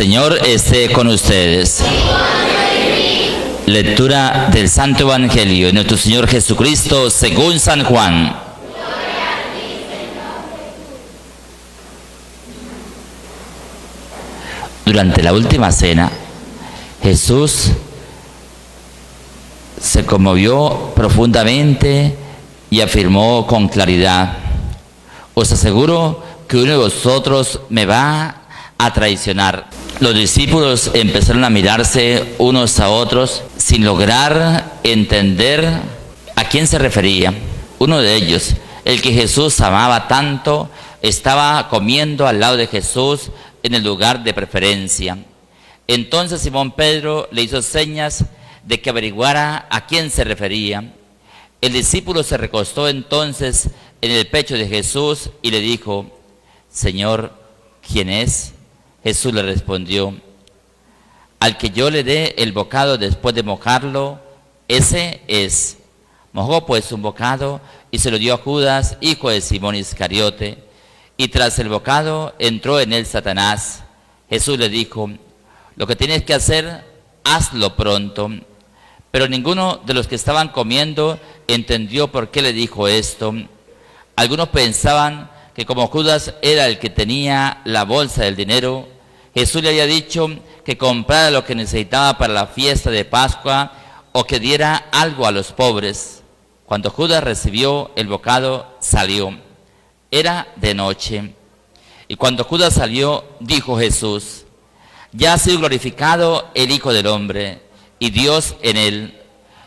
Señor esté con ustedes. Lectura del Santo Evangelio de nuestro Señor Jesucristo según San Juan. Durante la última cena, Jesús se conmovió profundamente y afirmó con claridad: os aseguro que uno de vosotros me va a traicionar. Los discípulos empezaron a mirarse unos a otros sin lograr entender a quién se refería. Uno de ellos, el que Jesús amaba tanto, estaba comiendo al lado de Jesús en el lugar de preferencia. Entonces Simón Pedro le hizo señas de que averiguara a quién se refería. El discípulo se recostó entonces en el pecho de Jesús y le dijo: Señor, ¿quién es? Jesús le respondió: al que yo le dé el bocado después de mojarlo, ese es. Mojó pues un bocado y se lo dio a Judas, hijo de Simón Iscariote, y tras el bocado entró en él Satanás. Jesús le dijo: lo que tienes que hacer, hazlo pronto. Pero ninguno de los que estaban comiendo entendió por qué le dijo esto. Algunos pensaban que como Judas era el que tenía la bolsa del dinero, Jesús le había dicho que comprara lo que necesitaba para la fiesta de Pascua o que diera algo a los pobres. Cuando Judas recibió el bocado, salió. Era de noche. Y cuando Judas salió, dijo Jesús: ya ha sido glorificado el Hijo del Hombre, y Dios en él.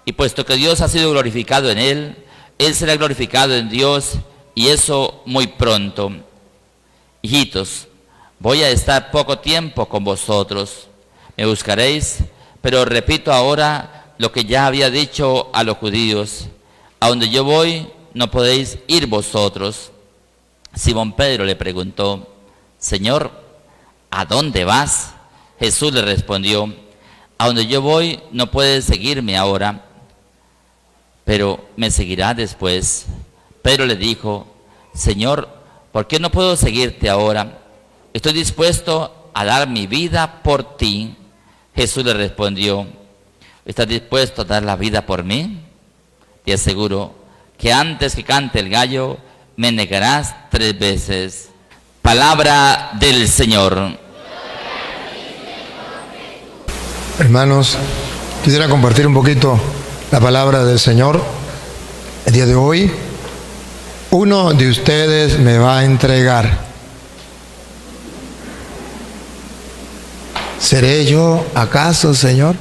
Y puesto que Dios ha sido glorificado en él, él será glorificado en Dios, y eso muy pronto. Hijitos, voy a estar poco tiempo con vosotros. Me buscaréis, pero repito ahora lo que ya había dicho a los judíos: a donde yo voy, no podéis ir vosotros. Simón Pedro le preguntó: Señor, ¿a dónde vas? Jesús le respondió: a donde yo voy, no puedes seguirme ahora, pero me seguirá después. Pedro le dijo: Señor, ¿por qué no puedo seguirte ahora? Estoy dispuesto a dar mi vida por ti. Jesús le respondió: ¿estás dispuesto a dar la vida por mí? Te aseguro que antes que cante el gallo, me negarás 3 veces. Palabra del Señor. Hermanos, quisiera compartir un poquito la palabra del Señor el día de hoy. Uno de ustedes me va a entregar. ¿Seré yo acaso, Señor?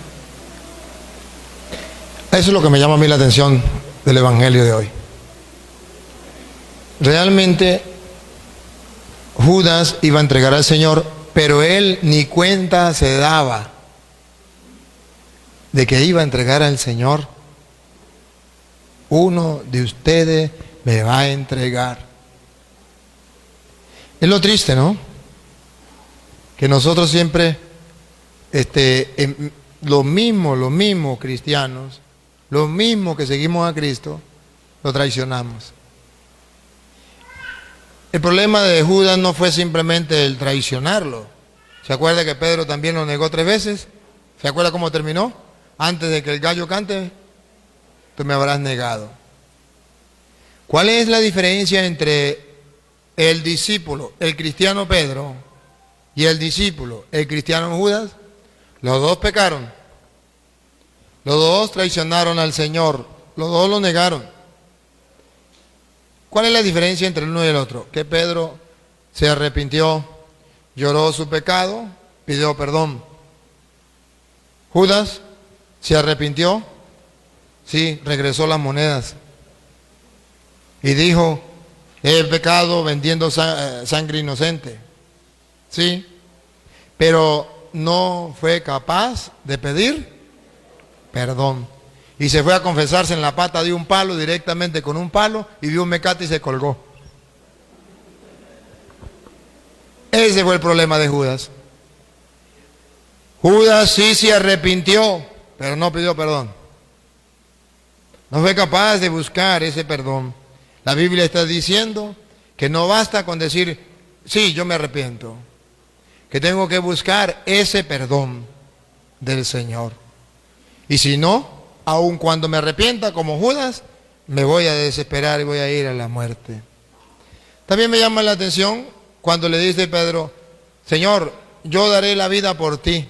Eso es lo que me llama a mí la atención del Evangelio de hoy. Realmente Judas iba a entregar al Señor, pero él ni cuenta se daba de que iba a entregar al Señor. Uno de ustedes me va a entregar. Es lo triste, ¿no? Que nosotros siempre, lo mismo cristianos, lo mismo que seguimos a Cristo, lo traicionamos. El problema de Judas no fue simplemente el traicionarlo. ¿Se acuerda que Pedro también lo negó 3 veces? ¿Se acuerda cómo terminó? Antes de que el gallo cante, tú me habrás negado. ¿Cuál es la diferencia entre el discípulo, el cristiano Pedro, y el discípulo, el cristiano Judas? Los dos pecaron. Los dos traicionaron al Señor. Los dos lo negaron. ¿Cuál es la diferencia entre el uno y el otro? Que Pedro se arrepintió, lloró su pecado, pidió perdón. Judas se arrepintió, sí, regresó las monedas y dijo: he pecado vendiendo sangre inocente, sí, pero no fue capaz de pedir perdón. Y se fue a confesarse en la pata de un palo, directamente con un palo, y vio un mecate y se colgó. Ese fue el problema de Judas. Judas sí se arrepintió, pero no pidió perdón. No fue capaz de buscar ese perdón. La Biblia está diciendo que no basta con decir: sí, yo me arrepiento. que tengo que buscar ese perdón del Señor. Y si no, aun cuando me arrepienta como Judas, me voy a desesperar y voy a ir a la muerte. También me llama la atención cuando le dice Pedro, Señor, yo daré la vida por ti.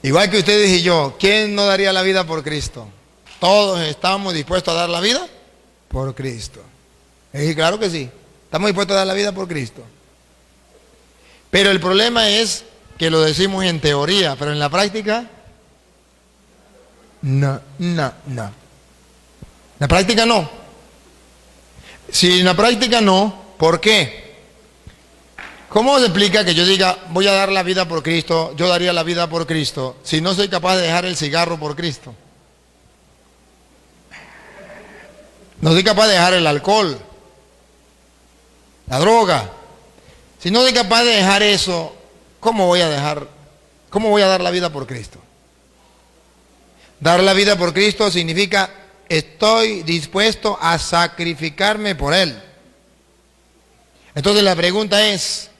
Igual que ustedes y yo, ¿quién no daría la vida por Cristo? Todos estamos dispuestos a dar la vida por Cristo. Y claro que sí, estamos dispuestos a dar la vida por Cristo. Pero el problema es que lo decimos en teoría, pero en la práctica, no. En la práctica no. Si en la práctica no, ¿por qué? ¿Cómo se explica que yo diga, voy a dar la vida por Cristo, yo daría la vida por Cristo, si no soy capaz de dejar el cigarro por Cristo? No soy capaz de dejar el alcohol, la droga. Si no soy capaz de dejar eso, ¿cómo voy a dar la vida por Cristo? Dar la vida por Cristo significa estoy dispuesto a sacrificarme por Él. Entonces la pregunta es,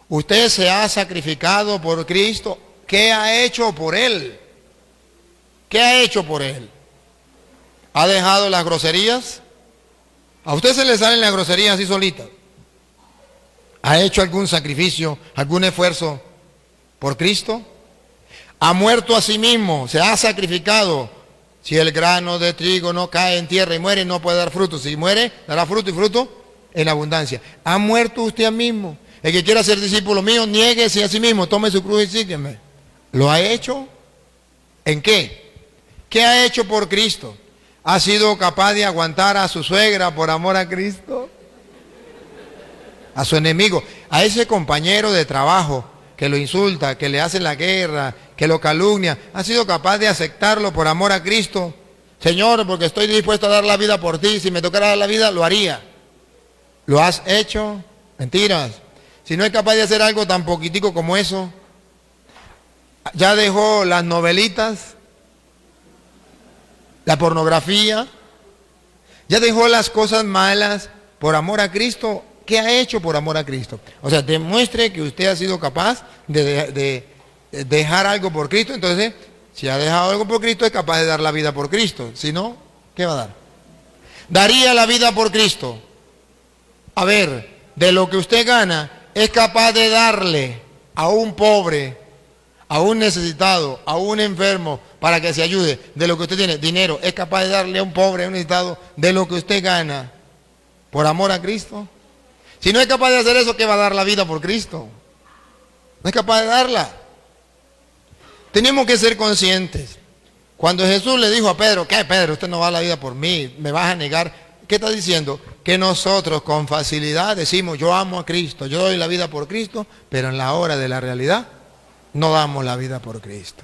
¿usted se ha sacrificado por Cristo? ¿Qué ha hecho por Él? ¿Qué ha hecho por Él? ¿Ha dejado las groserías? ¿A usted se le salen las groserías así solitas? ¿Ha hecho algún sacrificio, algún esfuerzo por Cristo? ¿Ha muerto a sí mismo? ¿Se ha sacrificado? Si el grano de trigo no cae en tierra y muere, no puede dar fruto. Si muere, dará fruto y fruto en abundancia. ¿Ha muerto usted a mismo? El que quiera ser discípulo mío, niéguese a sí mismo, tome su cruz y sígueme. ¿Lo ha hecho? ¿En qué? ¿Qué ha hecho por Cristo? ¿Ha sido capaz de aguantar a su suegra por amor a Cristo? A su enemigo, a ese compañero de trabajo que lo insulta, que le hace la guerra, que lo calumnia, ¿ha sido capaz de aceptarlo por amor a Cristo? Señor, porque estoy dispuesto a dar la vida por ti, si me tocara dar la vida, lo haría. ¿Lo has hecho? Mentiras. Si no es capaz de hacer algo tan poquitico como eso, ya dejó las novelitas, la pornografía, ya dejó las cosas malas por amor a Cristo. ¿Qué ha hecho por amor a Cristo? O sea, demuestre que usted ha sido capaz de dejar algo por Cristo. Entonces, si ha dejado algo por Cristo, es capaz de dar la vida por Cristo. Si no, ¿qué va a dar? Daría la vida por Cristo. A ver, de lo que usted gana, es capaz de darle a un pobre, a un necesitado, a un enfermo, para que se ayude. De lo que usted tiene, dinero, es capaz de darle a un pobre, a un necesitado, de lo que usted gana, por amor a Cristo. Si no es capaz de hacer eso, ¿qué va a dar la vida por Cristo? No es capaz de darla. Tenemos que ser conscientes. Cuando Jesús le dijo a Pedro, ¿qué Pedro? Usted no va a la vida por mí, me vas a negar. ¿Qué está diciendo? Que nosotros con facilidad decimos, yo amo a Cristo, yo doy la vida por Cristo, pero en la hora de la realidad no damos la vida por Cristo.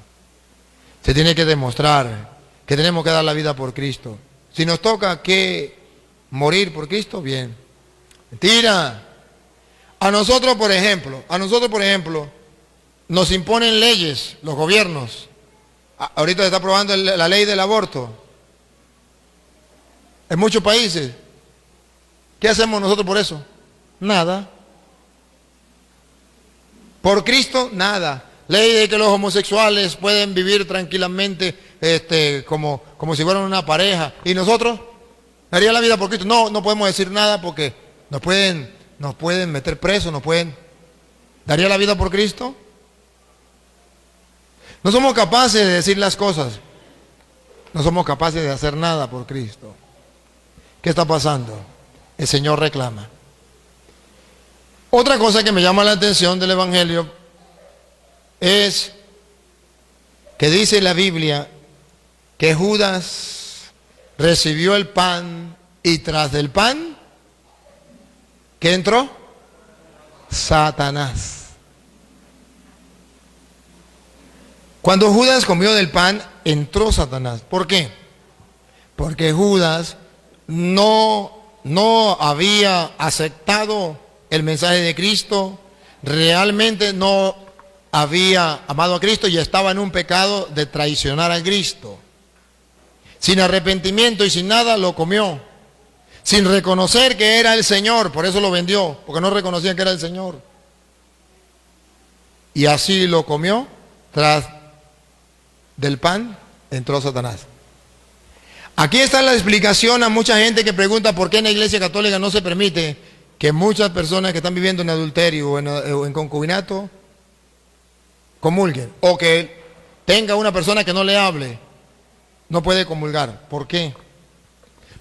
Se tiene que demostrar que tenemos que dar la vida por Cristo. Si nos toca que morir por Cristo, bien. Mentira. A nosotros, por ejemplo, nos imponen leyes, los gobiernos. Ahorita se está aprobando la ley del aborto. En muchos países. ¿Qué hacemos nosotros por eso? Nada. Por Cristo, nada. Ley de que los homosexuales pueden vivir tranquilamente como si fueran una pareja. ¿Y nosotros? ¿Daría la vida por Cristo? No, no podemos decir nada porque nos pueden meter presos, ¿Daría la vida por Cristo? No somos capaces de decir las cosas. No somos capaces de hacer nada por Cristo. ¿Qué está pasando? El Señor reclama. Otra cosa que me llama la atención del Evangelio es que dice la Biblia que Judas recibió el pan y tras del pan, ¿qué entró? Satanás. Cuando Judas comió del pan, entró Satanás. ¿Por qué? Porque Judas no había aceptado el mensaje de Cristo, realmente no había amado a Cristo y estaba en un pecado de traicionar a Cristo. Sin arrepentimiento y sin nada lo comió. sin reconocer que era el Señor, por eso lo vendió, porque no reconocía que era el Señor. Y así lo comió, tras del pan entró Satanás. Aquí está la explicación a mucha gente que pregunta por qué en la Iglesia Católica no se permite que muchas personas que están viviendo en adulterio o en concubinato comulguen, o que tenga una persona que no le hable, no puede comulgar. ¿Por qué?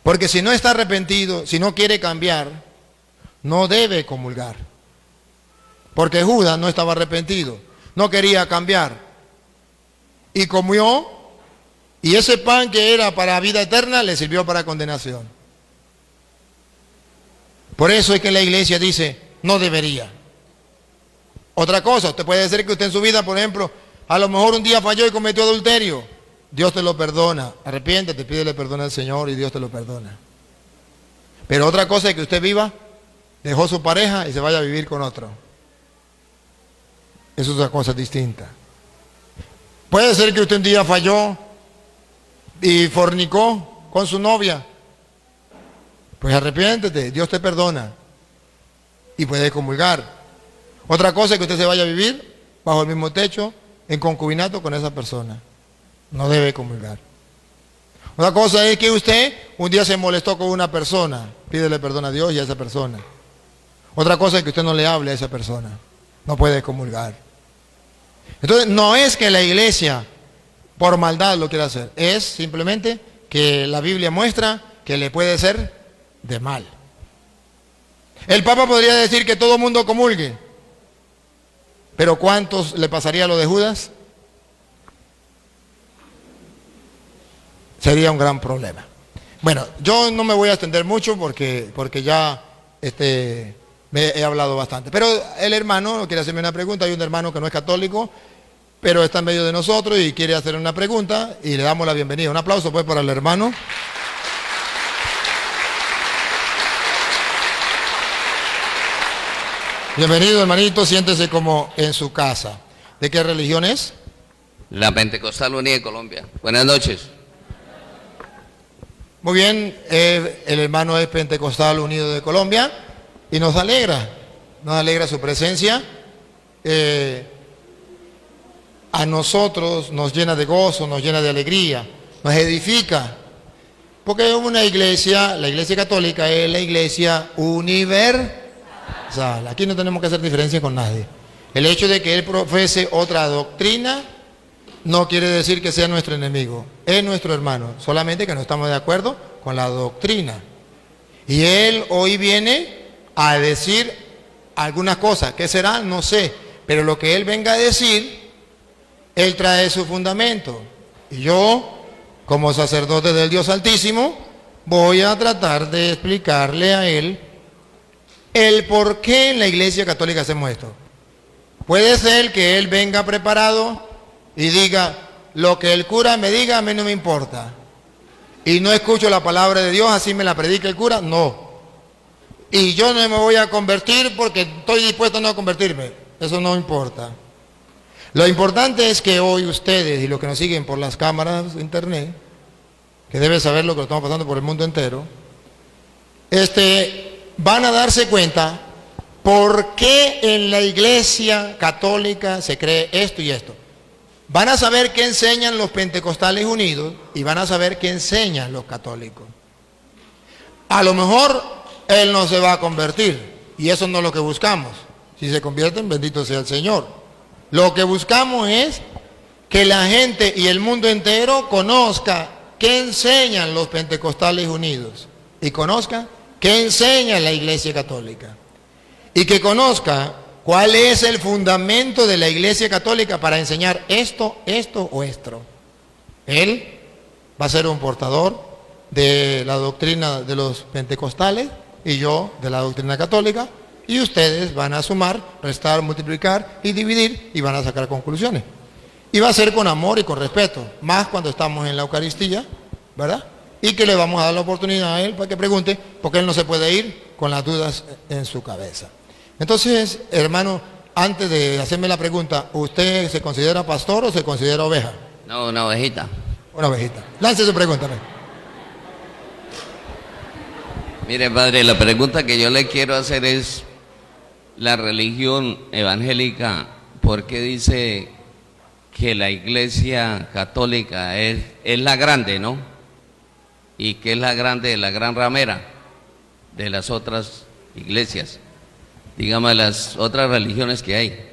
Porque si no está arrepentido, si no quiere cambiar, no debe comulgar. Porque Judas no estaba arrepentido, no quería cambiar. Y comió, y ese pan que era para vida eterna le sirvió para condenación. Por eso es que la iglesia dice, no debería. Otra cosa, usted puede decir que usted en su vida, por ejemplo, a lo mejor un día falló y cometió adulterio. Dios te lo perdona. Arrepiéntete, pídele perdón al Señor y Dios te lo perdona. Pero otra cosa es que usted viva, dejó su pareja y se vaya a vivir con otro. Eso es otra cosa distinta. Puede ser que usted un día falló y fornicó con su novia. Pues arrepiéntete, Dios te perdona y puede comulgar. Otra cosa es que usted se vaya a vivir bajo el mismo techo, en concubinato con esa persona. No debe comulgar. Otra cosa es que usted un día se molestó con una persona, pídele perdón a Dios y a esa persona. Otra cosa es que usted no le hable a esa persona, no puede comulgar. Entonces no es que la iglesia por maldad lo quiera hacer, es simplemente que la Biblia muestra que le puede ser de mal. El Papa podría decir que todo mundo comulgue, pero ¿cuántos le pasaría lo de Judas? Sería un gran problema. Bueno, yo no me voy a extender mucho porque ya me he hablado bastante. Pero el hermano quiere hacerme una pregunta. Hay un hermano que no es católico, pero está en medio de nosotros y quiere hacer una pregunta y le damos la bienvenida. Un aplauso pues para el hermano. Bienvenido, hermanito, siéntese como en su casa. ¿De qué religión es? La Pentecostal Unida de Colombia. Buenas noches. Muy bien, el hermano es Pentecostal Unido de Colombia y nos alegra su presencia. A nosotros nos llena de gozo, nos llena de alegría, nos edifica. Porque es una iglesia, la iglesia católica es la iglesia universal. Aquí no tenemos que hacer diferencia con nadie. El hecho de que él profese otra doctrina no quiere decir que sea nuestro enemigo, es nuestro hermano, solamente que no estamos de acuerdo con la doctrina. Y él hoy viene a decir algunas cosas, ¿qué será? No sé, pero lo que él venga a decir, él trae su fundamento. Y yo, como sacerdote del Dios Altísimo, voy a tratar de explicarle a él el por qué en la Iglesia Católica hacemos esto. Puede ser que él venga preparado y diga, lo que el cura me diga a mí no me importa. Y no escucho la palabra de Dios, así me la predica el cura, no. Y yo no me voy a convertir porque estoy dispuesto a no convertirme. Eso no importa. Lo importante es que hoy ustedes y los que nos siguen por las cámaras de internet, que deben saber lo que estamos pasando por el mundo entero, van a darse cuenta por qué en la Iglesia Católica se cree esto y esto. Van a saber qué enseñan los pentecostales unidos y van a saber qué enseñan los católicos. A lo mejor él no se va a convertir y eso no es lo que buscamos. Si se convierten, bendito sea el Señor. Lo que buscamos es que la gente y el mundo entero conozca qué enseñan los pentecostales unidos y conozca qué enseña la Iglesia Católica y que conozca cuál es el fundamento de la Iglesia Católica para enseñar esto o esto. Él va a ser un portador de la doctrina de los pentecostales y yo de la doctrina católica, y ustedes van a sumar, restar, multiplicar y dividir y van a sacar conclusiones. Y va a ser con amor y con respeto, más cuando estamos en la Eucaristía, ¿verdad? Y que le vamos a dar la oportunidad a él para que pregunte, porque él no se puede ir con las dudas en su cabeza. Entonces, hermano, antes de hacerme la pregunta, ¿usted se considera pastor o se considera oveja? No, una ovejita. Una ovejita. Lance su pregunta. Mire, padre, la pregunta que yo le quiero hacer es, la religión evangélica, ¿por qué dice que la iglesia católica es la grande, ¿no? Y que es la grande, la gran ramera de las otras iglesias, digamos, de las otras religiones que hay?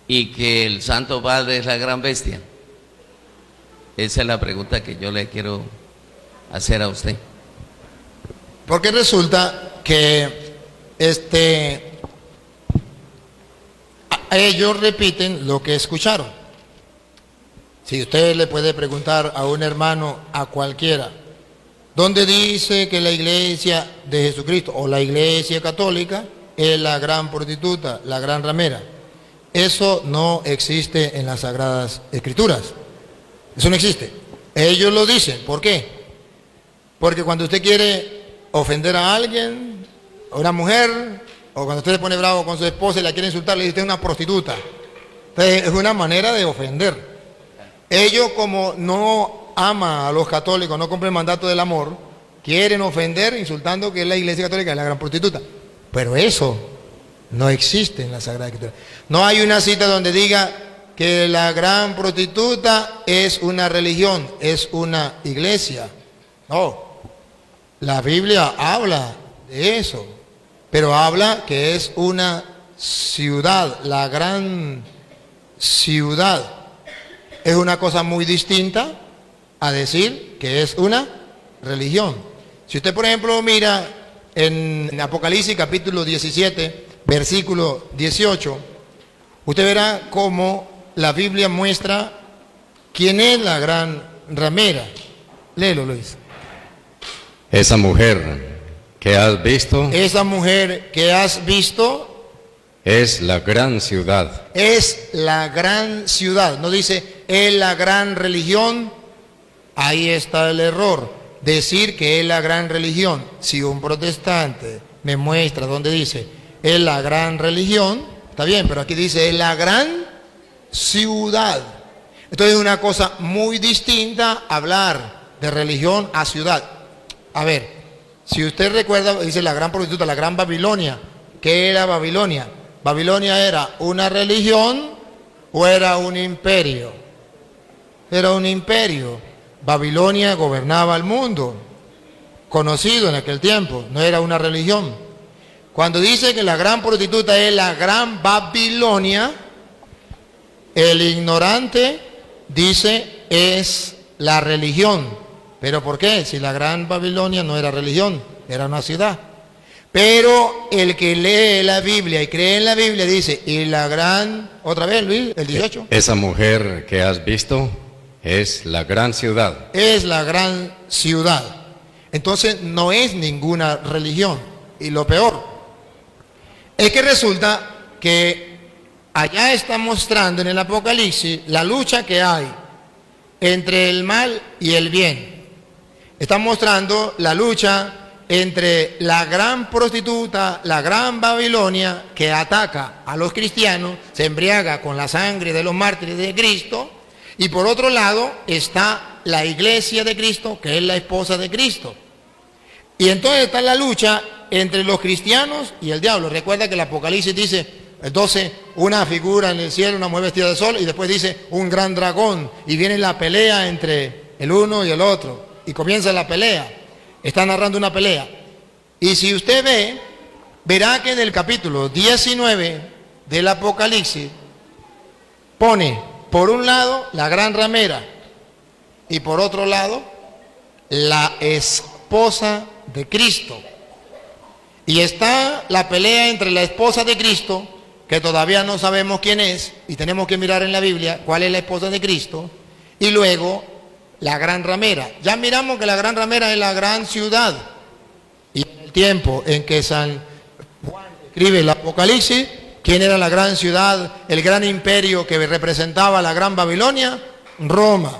Y que el Santo Padre es la gran bestia. Esa es la pregunta que yo le quiero hacer a usted. Porque resulta que ellos repiten lo que escucharon. Si usted le puede preguntar a un hermano, a cualquiera, ¿dónde dice que la iglesia de Jesucristo o la iglesia católica es la gran prostituta, la gran ramera? Eso no existe en las Sagradas Escrituras. Eso no existe. Ellos lo dicen. ¿Por qué? Porque cuando usted quiere ofender a alguien, a una mujer, o cuando usted se pone bravo con su esposa y la quiere insultar, le dice usted es una prostituta. Entonces, es una manera de ofender. Ellos, como no aman a los católicos, no cumplen el mandato del amor, quieren ofender insultando que la iglesia católica es la gran prostituta. Pero eso no existe en la Sagrada Escritura. No hay una cita donde diga que la gran prostituta es una religión, es una iglesia. No. La Biblia habla de eso, pero habla que es una ciudad, la gran ciudad. Es una cosa muy distinta a decir que es una religión. Si usted, por ejemplo, mira en Apocalipsis capítulo 17, versículo 18, usted verá cómo la Biblia muestra quién es la gran ramera. Léelo, Luis. Esa mujer que has visto Esa mujer que has visto es la gran ciudad. es la gran ciudad. No dice es la gran religión. Ahí está el error. Decir que es la gran religión. Si un protestante me muestra donde dice es la gran religión, está bien, pero aquí dice es la gran ciudad. Entonces es una cosa muy distinta hablar de religión a ciudad. A ver, si usted recuerda, dice la gran prostituta, la gran Babilonia. ¿Qué era Babilonia? ¿Babilonia era una religión o era un imperio? Era un imperio. Babilonia gobernaba el mundo, conocido en aquel tiempo, no era una religión. Cuando dice que la gran prostituta es la gran Babilonia, el ignorante dice es la religión. ¿Pero por qué? Si la gran Babilonia no era religión, era una ciudad. Pero el que lee la Biblia y cree en la Biblia dice, y la gran, otra vez Luis, el 18. Esa mujer que has visto es la gran ciudad. Es la gran ciudad. Entonces no es ninguna religión. Y lo peor es que resulta que allá está mostrando en el Apocalipsis la lucha que hay entre el mal y el bien. Está mostrando la lucha entre la gran prostituta, la gran Babilonia, que ataca a los cristianos, se embriaga con la sangre de los mártires de Cristo, y por otro lado está la iglesia de Cristo, que es la esposa de Cristo. Y entonces está la lucha entre los cristianos y el diablo. Recuerda que el Apocalipsis dice, el 12, una figura en el cielo, una mujer vestida de sol, y después dice un gran dragón, y viene la pelea entre el uno y el otro. Y comienza la pelea, está narrando una pelea. Y si usted ve, verá que en el capítulo 19 del Apocalipsis pone por un lado la gran ramera y por otro lado la esposa de Cristo. Y está la pelea entre la esposa de Cristo, que todavía no sabemos quién es, y tenemos que mirar en la Biblia cuál es la esposa de Cristo, y luego la gran ramera. Ya miramos que la gran ramera es la gran ciudad. Y en el tiempo en que San Juan escribe el Apocalipsis, ¿quién era la gran ciudad, el gran imperio que representaba la gran Babilonia? Roma.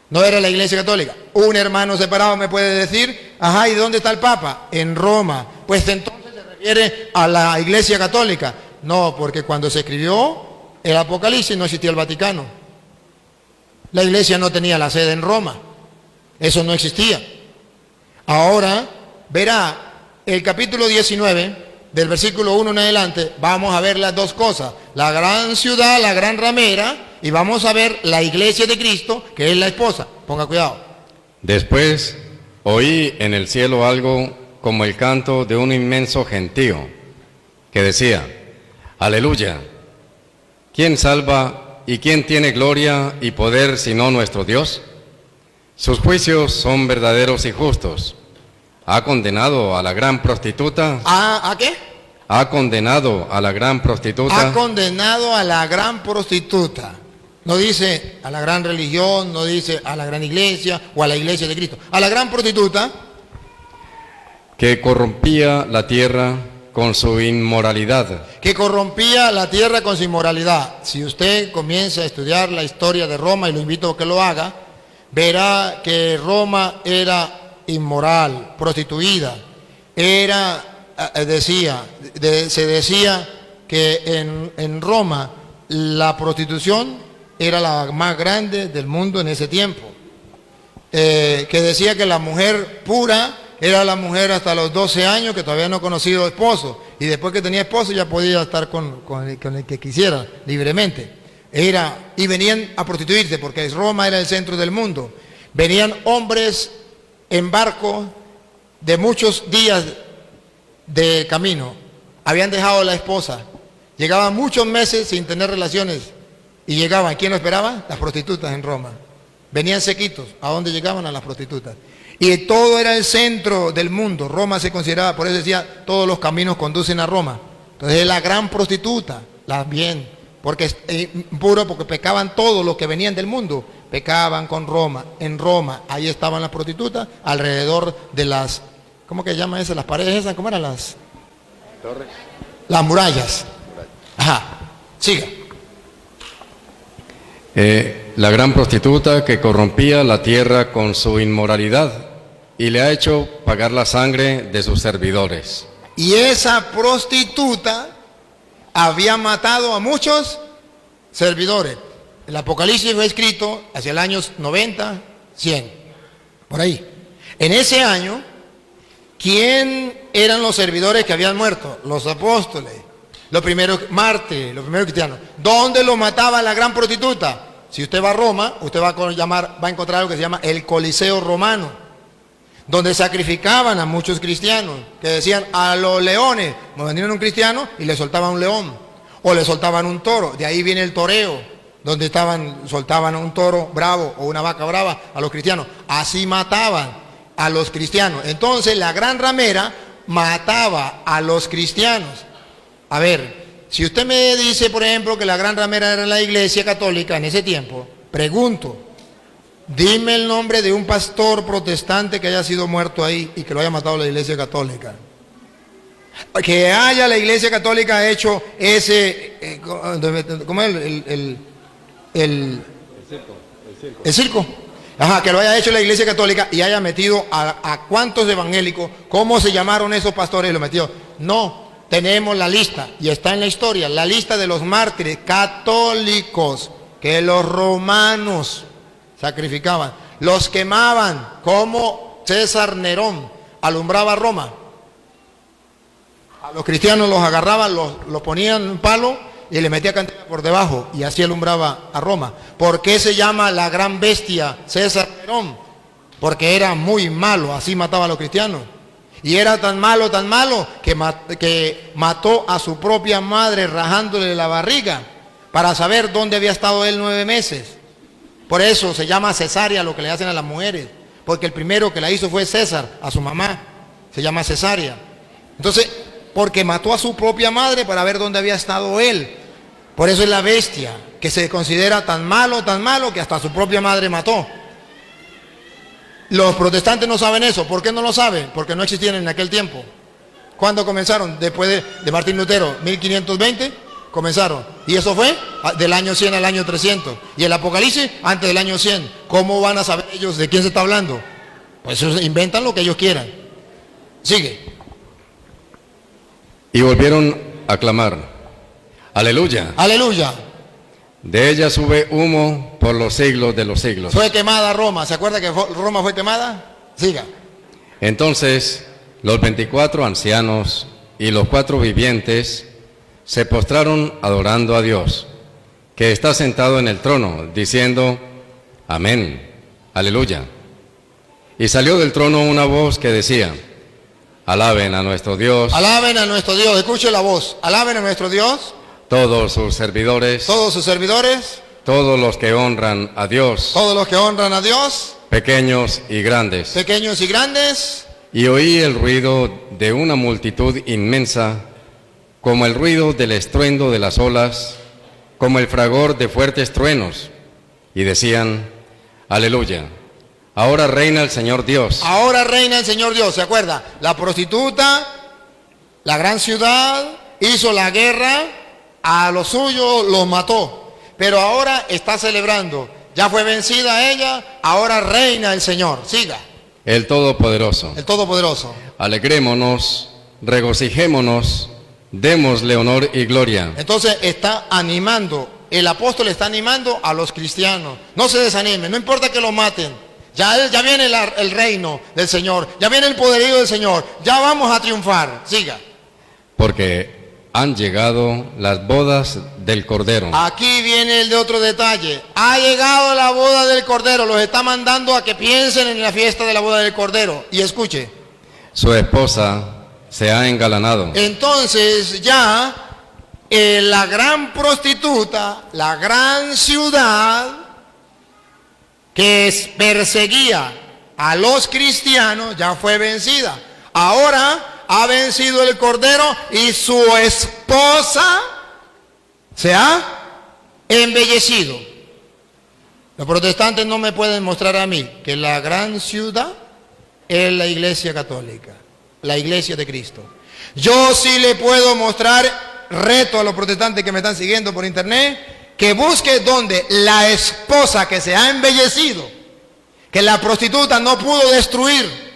No era la iglesia católica. Un hermano separado me puede decir, ajá, ¿y dónde está el Papa? En Roma. Pues entonces se refiere a la iglesia católica. No, porque cuando se escribió el Apocalipsis no existía el Vaticano. La iglesia no tenía la sede en Roma. Eso no existía. Ahora verá el capítulo 19, del versículo 1 en adelante, vamos a ver las dos cosas. La gran ciudad, la gran ramera, y vamos a ver la iglesia de Cristo, que es la esposa. Ponga cuidado. Después oí en el cielo algo como el canto de un inmenso gentío, que decía, Aleluya, ¿quién salva y quién tiene gloria y poder sino nuestro Dios? Sus juicios son verdaderos y justos. Ha condenado a la gran prostituta. ¿A qué? Ha condenado a la gran prostituta. Ha condenado a la gran prostituta. No dice a la gran religión, no dice a la gran iglesia o a la iglesia de Cristo. A la gran prostituta que corrompía la tierra con su inmoralidad. Que corrompía la tierra con su inmoralidad. Si usted comienza a estudiar la historia de Roma, y lo invito a que lo haga, verá que Roma era inmoral, prostituida. Se decía que en Roma la prostitución era la más grande del mundo en ese tiempo. Que decía que la mujer pura era la mujer hasta los 12 años que todavía no ha conocido esposo, y después que tenía esposo ya podía estar con el que quisiera libremente. Y venían a prostituirse porque Roma era el centro del mundo. Venían hombres en barco de muchos días de camino, habían dejado a la esposa, llegaban muchos meses sin tener relaciones y llegaban. ¿Quién lo esperaba? Las prostitutas en Roma. Venían sequitos. ¿A dónde llegaban? A las prostitutas. Y todo era el centro del mundo. Roma se consideraba, por eso decía, todos los caminos conducen a Roma. Entonces es la gran prostituta, porque pecaban todos los que venían del mundo, pecaban con Roma. En Roma, ahí estaban las prostitutas, alrededor de las, ¿cómo que llama eso? Las paredes esas, ¿cómo eran las? Torres. Las murallas. Ajá, siga. La gran prostituta que corrompía la tierra con su inmoralidad y le ha hecho pagar la sangre de sus servidores. Y esa prostituta había matado a muchos servidores. El Apocalipsis fue escrito hacia el año 90, 100, por ahí. En ese año, ¿quién eran los servidores que habían muerto? Los apóstoles, los primeros mártires, los primeros cristianos. ¿Dónde lo mataba la gran prostituta? Si usted va a Roma, usted va a encontrar algo que se llama el Coliseo Romano, donde sacrificaban a muchos cristianos, que decían a los leones, vendían un cristiano y le soltaban un león, o le soltaban un toro. De ahí viene el toreo, donde soltaban un toro bravo o una vaca brava a los cristianos. Así mataban a los cristianos. Entonces la gran ramera mataba a los cristianos. A ver, si usted me dice, por ejemplo, que la gran ramera era la iglesia católica en ese tiempo, pregunto, dime el nombre de un pastor protestante que haya sido muerto ahí y que lo haya matado la iglesia católica. Que haya la iglesia católica hecho ese, ¿cómo es el circo? Ajá, que lo haya hecho la iglesia católica y haya metido a cuántos evangélicos, ¿cómo se llamaron esos pastores y lo metió? No, tenemos la lista y está en la historia, la lista de los mártires católicos que los romanos sacrificaban, los quemaban, como César Nerón alumbraba Roma. A los cristianos los agarraban, los ponían en un palo y le metía candela por debajo y así alumbraba a Roma. ¿Por qué se llama la gran bestia César Nerón? Porque era muy malo, así mataba a los cristianos. Y era tan malo que mató a su propia madre rajándole la barriga para saber dónde había estado él 9 meses. Por eso se llama cesárea lo que le hacen a las mujeres, porque el primero que la hizo fue César, a su mamá, se llama cesárea. Entonces, porque mató a su propia madre para ver dónde había estado él. Por eso es la bestia, que se considera tan malo que hasta su propia madre mató. Los protestantes no saben eso. ¿Por qué no lo saben? Porque no existían en aquel tiempo. ¿Cuándo comenzaron? Después de Martín Lutero, 1520, comenzaron. Y eso fue del año 100 al año 300. Y el Apocalipsis antes del año 100. ¿Cómo van a saber ellos de quién se está hablando? Pues ellos inventan lo que ellos quieran. Sigue. Y volvieron a clamar, aleluya. Aleluya. De ella sube humo por los siglos de los siglos. Fue quemada Roma. ¿Se acuerda que Roma fue quemada? Siga. Entonces los 24 ancianos y los 4 vivientes se postraron adorando a Dios, que está sentado en el trono, diciendo: Amén, aleluya. Y salió del trono una voz que decía: Alaben a nuestro Dios. Alaben a nuestro Dios. Escuche la voz. Alaben a nuestro Dios. Todos sus servidores. Todos sus servidores. Todos los que honran a Dios. Todos los que honran a Dios. Pequeños y grandes. Pequeños y grandes. Y oí el ruido de una multitud inmensa, como el ruido del estruendo de las olas, como el fragor de fuertes truenos. Y decían: Aleluya. Ahora reina el Señor Dios. Ahora reina el Señor Dios. ¿Se acuerda? La prostituta, la gran ciudad, hizo la guerra, a los suyos los mató. Pero ahora está celebrando. Ya fue vencida ella, ahora reina el Señor. Siga. El Todopoderoso. El Todopoderoso. Alegrémonos, regocijémonos, démosle honor y gloria. Entonces está animando, el apóstol está animando a los cristianos. No se desanimen, no importa que lo maten. Ya viene el reino del Señor, ya viene el poderío del Señor, ya vamos a triunfar. Siga. Porque han llegado las bodas del Cordero. Aquí viene el de otro detalle. Ha llegado la boda del Cordero. Los está mandando a que piensen en la fiesta de la boda del Cordero. Y escuche. Su esposa se ha engalanado. Entonces ya la gran prostituta, la gran ciudad que perseguía a los cristianos, ya fue vencida. Ahora ha vencido el Cordero y su esposa se ha embellecido. Los protestantes no me pueden mostrar a mí que la gran ciudad es la Iglesia Católica, la Iglesia de Cristo. Yo sí le puedo mostrar, reto a los protestantes que me están siguiendo por internet, que busque donde la esposa que se ha embellecido, que la prostituta no pudo destruir,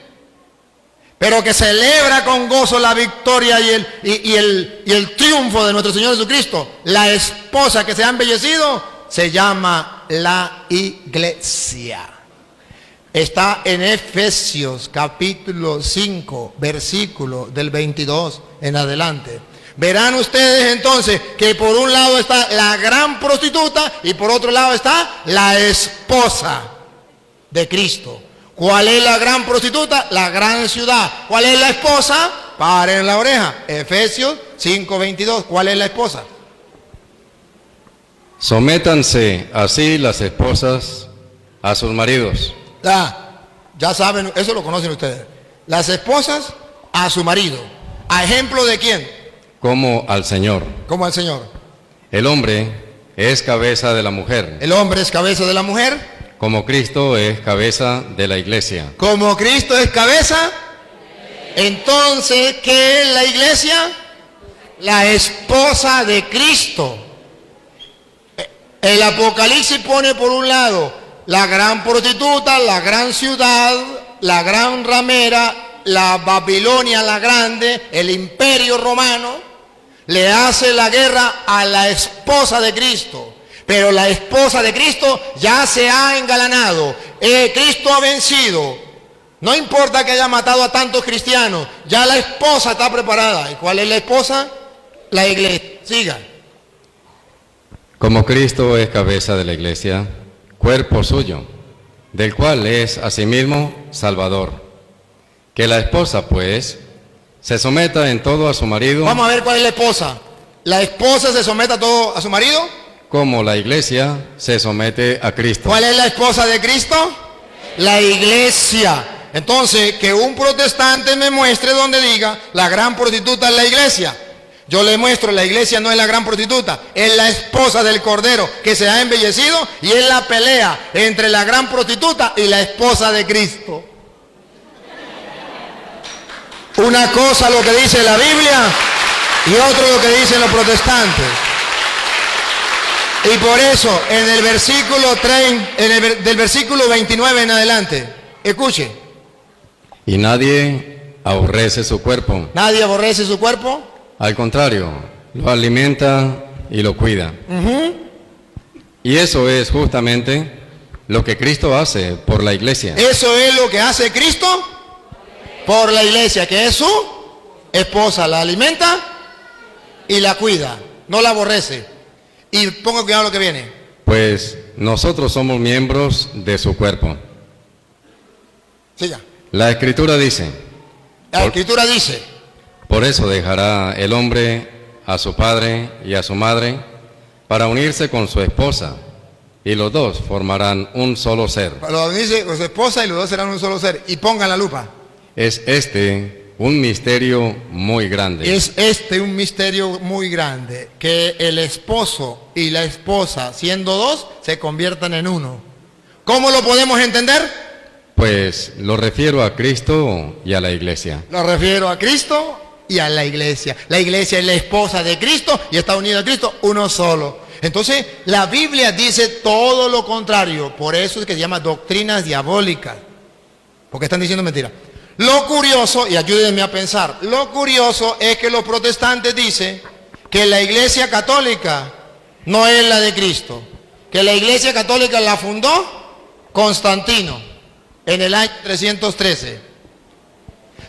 pero que celebra con gozo la victoria y el triunfo de nuestro Señor Jesucristo. La esposa que se ha embellecido se llama la Iglesia. Está en Efesios capítulo 5, versículo del 22 en adelante. Verán ustedes entonces que por un lado está la gran prostituta y por otro lado está la esposa de Cristo. ¿Cuál es la gran prostituta? La gran ciudad. ¿Cuál es la esposa? Paren la oreja. Efesios 5:22. ¿Cuál es la esposa? Sométanse así las esposas a sus maridos. Ya saben, eso lo conocen ustedes. Las esposas a su marido. ¿A ejemplo de quién? Como al Señor. Como al Señor. El hombre es cabeza de la mujer. El hombre es cabeza de la mujer. Como Cristo es cabeza de la iglesia. Como Cristo es cabeza. Entonces, ¿qué es la iglesia? La esposa de Cristo. El Apocalipsis pone por un lado la gran prostituta, la gran ciudad, la gran ramera, la Babilonia la grande, el imperio romano, le hace la guerra a la esposa de Cristo. Pero la esposa de Cristo ya se ha engalanado. Cristo ha vencido. No importa que haya matado a tantos cristianos, ya la esposa está preparada. ¿Y cuál es la esposa? La iglesia. Siga. Como Cristo es cabeza de la iglesia, cuerpo suyo, del cual es asimismo Salvador. Que la esposa, pues, se someta en todo a su marido. Vamos a ver cuál es la esposa. ¿La esposa se somete a todo a su marido? Como la iglesia se somete a Cristo. ¿Cuál es la esposa de Cristo? La iglesia. Entonces, que un protestante me muestre donde diga la gran prostituta es la iglesia. Yo le muestro, la iglesia no es la gran prostituta, es la esposa del Cordero que se ha embellecido y es la pelea entre la gran prostituta y la esposa de Cristo. Una cosa lo que dice la Biblia y otro lo que dicen los protestantes. Y por eso, en el versículo 3, del versículo 29 en adelante, escuche. Y nadie aborrece su cuerpo. Nadie aborrece su cuerpo. Al contrario, lo alimenta y lo cuida. Y eso es justamente lo que Cristo hace por la iglesia. Eso es lo que hace Cristo Por la iglesia, que es su esposa, la alimenta y la cuida, no la aborrece. Y ponga cuidado a lo que viene. Pues nosotros somos miembros de su cuerpo. Siga. La Escritura dice, La Escritura dice, por eso dejará el hombre a su padre y a su madre para unirse con su esposa, y los dos formarán un solo ser. lo dice con su esposa y los dos serán un solo ser. Y pongan la lupa. Es este un misterio muy grande. Es un misterio muy grande, que el esposo y la esposa, siendo dos, se conviertan en uno. ¿Cómo lo podemos entender? Pues lo refiero a Cristo y a la iglesia. Lo refiero a Cristo y a la iglesia. La iglesia es la esposa de Cristo y está unida a Cristo, uno solo. Entonces, la Biblia dice todo lo contrario. Por eso es que se llama doctrinas diabólicas. Porque están diciendo mentiras. Lo curioso, y ayúdenme a pensar, lo curioso es que los protestantes dicen que la iglesia católica no es la de Cristo. Que la iglesia católica la fundó Constantino en el año 313.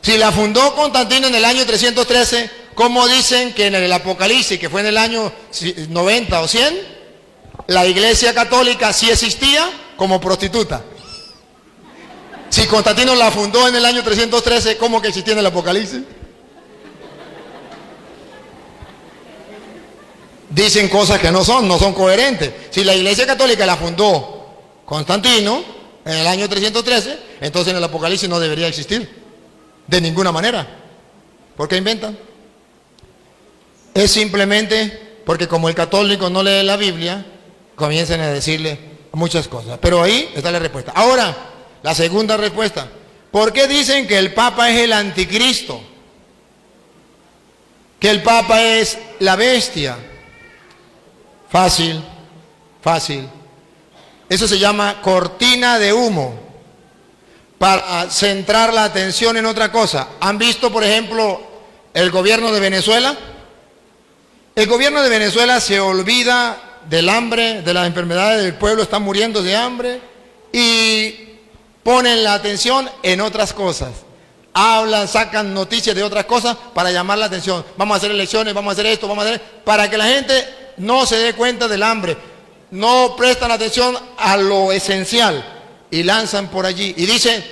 Si la fundó Constantino en el año 313, ¿cómo dicen que en el Apocalipsis, que fue en el año 90 o 100, la iglesia católica sí existía como prostituta? Si Constantino la fundó en el año 313, ¿cómo que existía en el Apocalipsis? Dicen cosas que no son coherentes. Si la iglesia católica la fundó Constantino en el año 313, entonces en el Apocalipsis no debería existir. De ninguna manera. ¿Por qué inventan? Es simplemente porque como el católico no lee la Biblia, comienzan a decirle muchas cosas. Pero ahí está la respuesta. Ahora, la segunda respuesta. ¿Por qué dicen que el Papa es el anticristo? Que el Papa es la bestia. Fácil, fácil. Eso se llama cortina de humo, para centrar la atención en otra cosa. ¿Han visto, por ejemplo, el gobierno de Venezuela? El gobierno de Venezuela se olvida del hambre, de las enfermedades del pueblo, están muriendo de hambre, y ponen la atención en otras cosas. Hablan, sacan noticias de otras cosas para llamar la atención. Vamos a hacer elecciones, vamos a hacer esto, vamos a hacer... Para que la gente no se dé cuenta del hambre. No prestan atención a lo esencial y lanzan por allí. Y dicen,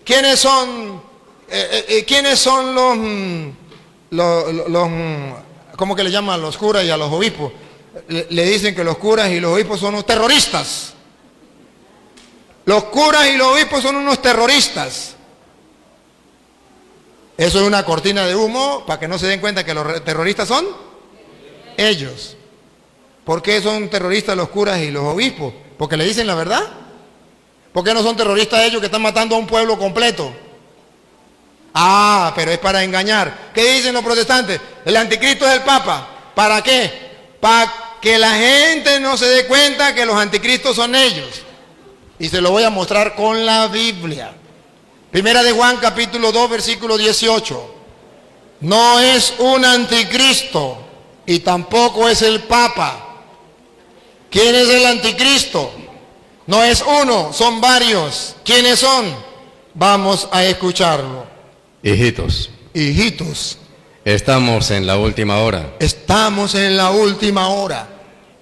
¿quiénes son los ¿cómo que le llaman a los curas y a los obispos? Le dicen que los curas y los obispos son unos terroristas. Los curas y los obispos son unos terroristas. Eso es una cortina de humo para que no se den cuenta que los terroristas son ellos. ¿Por qué son terroristas los curas y los obispos? ¿Porque le dicen la verdad? ¿Por qué no son terroristas ellos que están matando a un pueblo completo? Ah, pero es para engañar. ¿Qué dicen los protestantes? El anticristo es el Papa. ¿Para qué? Para que la gente no se dé cuenta que los anticristos son ellos. Y se lo voy a mostrar con la Biblia. Primera de Juan, capítulo 2, versículo 18. No es un anticristo y tampoco es el Papa. ¿Quién es el anticristo? No es uno, son varios. ¿Quiénes son? Vamos a escucharlo. Hijitos, estamos en la última hora. Estamos en la última hora.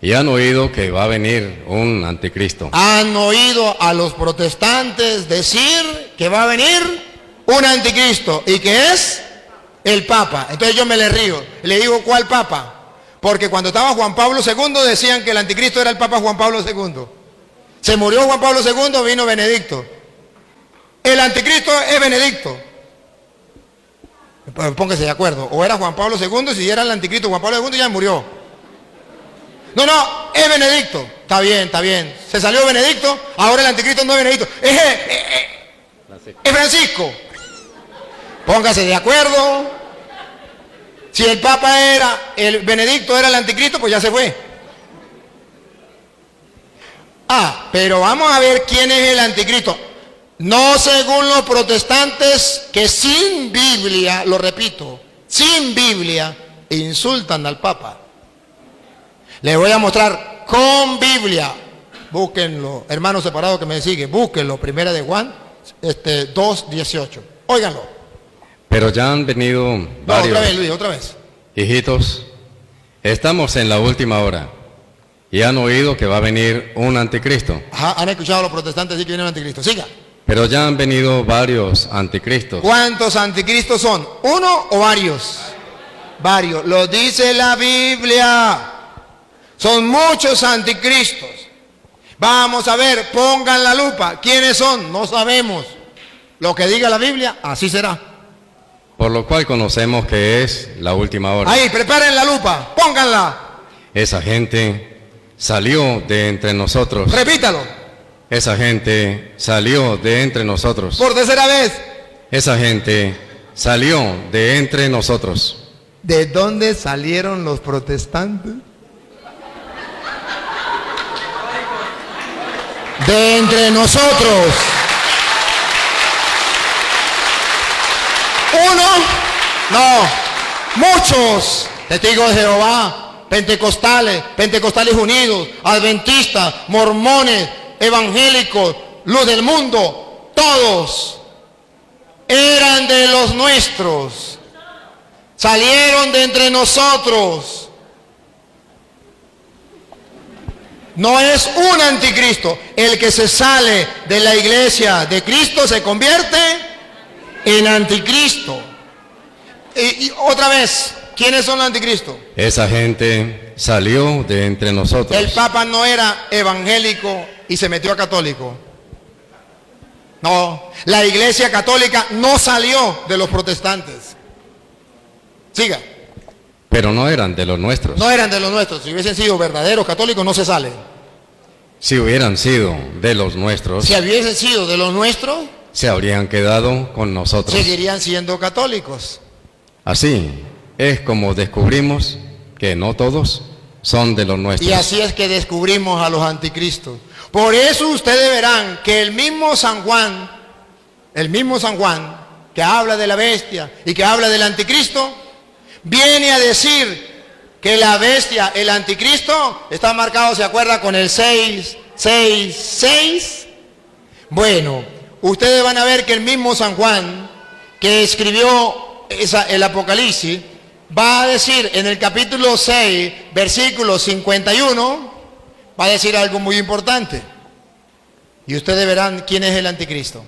Y han oído que va a venir un anticristo. Han oído a los protestantes decir que va a venir un anticristo y que es el Papa. Entonces yo me le río. Le digo, ¿cuál Papa? Porque cuando estaba Juan Pablo II decían que el anticristo era el Papa Juan Pablo II. Se murió Juan Pablo II, vino Benedicto. El anticristo es Benedicto. Póngase de acuerdo. O era Juan Pablo II, si era el anticristo Juan Pablo II ya murió. No, es Benedicto. Está bien, está bien. Se salió Benedicto, ahora el anticristo no es Benedicto. Es Francisco. Póngase de acuerdo. Si el Papa era, el Benedicto era el anticristo, pues ya se fue. Ah, pero vamos a ver quién es el anticristo. No según los protestantes que sin Biblia, lo repito, sin Biblia, insultan al Papa. Les voy a mostrar con Biblia. Búsquenlo, hermanos separados que me siguen, búsquenlo, primera de Juan 2:18. Óiganlo. Pero ya han venido No, varios. otra vez, Luis, otra vez. Hijitos, estamos en la última hora y han oído que va a venir un anticristo. Ajá, han escuchado a los protestantes decir que viene un anticristo. Siga. Pero ya han venido varios anticristos. ¿Cuántos anticristos son? ¿Uno o varios? Varios. Lo dice la Biblia. Son muchos anticristos. Vamos a ver, pongan la lupa. ¿Quiénes son? No sabemos. Lo que diga la Biblia, así será. Por lo cual conocemos que es la última hora. Ahí, preparen la lupa, pónganla. Esa gente salió de entre nosotros. Repítalo. Esa gente salió de entre nosotros. Por tercera vez. Esa gente salió de entre nosotros. ¿De dónde salieron los protestantes? De entre nosotros. Uno, no, muchos testigos de Jehová, pentecostales, pentecostales unidos, adventistas, mormones, evangélicos, luz del mundo, todos eran de los nuestros, salieron de entre nosotros. No es un anticristo. El que se sale de la iglesia de Cristo se convierte en anticristo. Y otra vez, ¿quiénes son los anticristos? Esa gente salió de entre nosotros. El Papa no era evangélico y se metió a católico. No, la iglesia católica no salió de los protestantes. Siga. Pero no eran de los nuestros. No eran de los nuestros. Si hubiesen sido verdaderos católicos, no se salen. Si hubieran sido de los nuestros, Si hubiesen sido de los nuestros, se habrían quedado con nosotros. seguirían siendo católicos. Así es como descubrimos que no todos son de los nuestros. Y así es que descubrimos a los anticristos. Por eso ustedes verán que el mismo San Juan, que habla de la bestia y que habla del anticristo, viene a decir que la bestia, el anticristo, está marcado, ¿se acuerda? Con el 666. Bueno, ustedes van a ver que el mismo San Juan, que escribió el Apocalipsis, va a decir en el capítulo 6, versículo 51, va a decir algo muy importante. Y ustedes verán quién es el anticristo.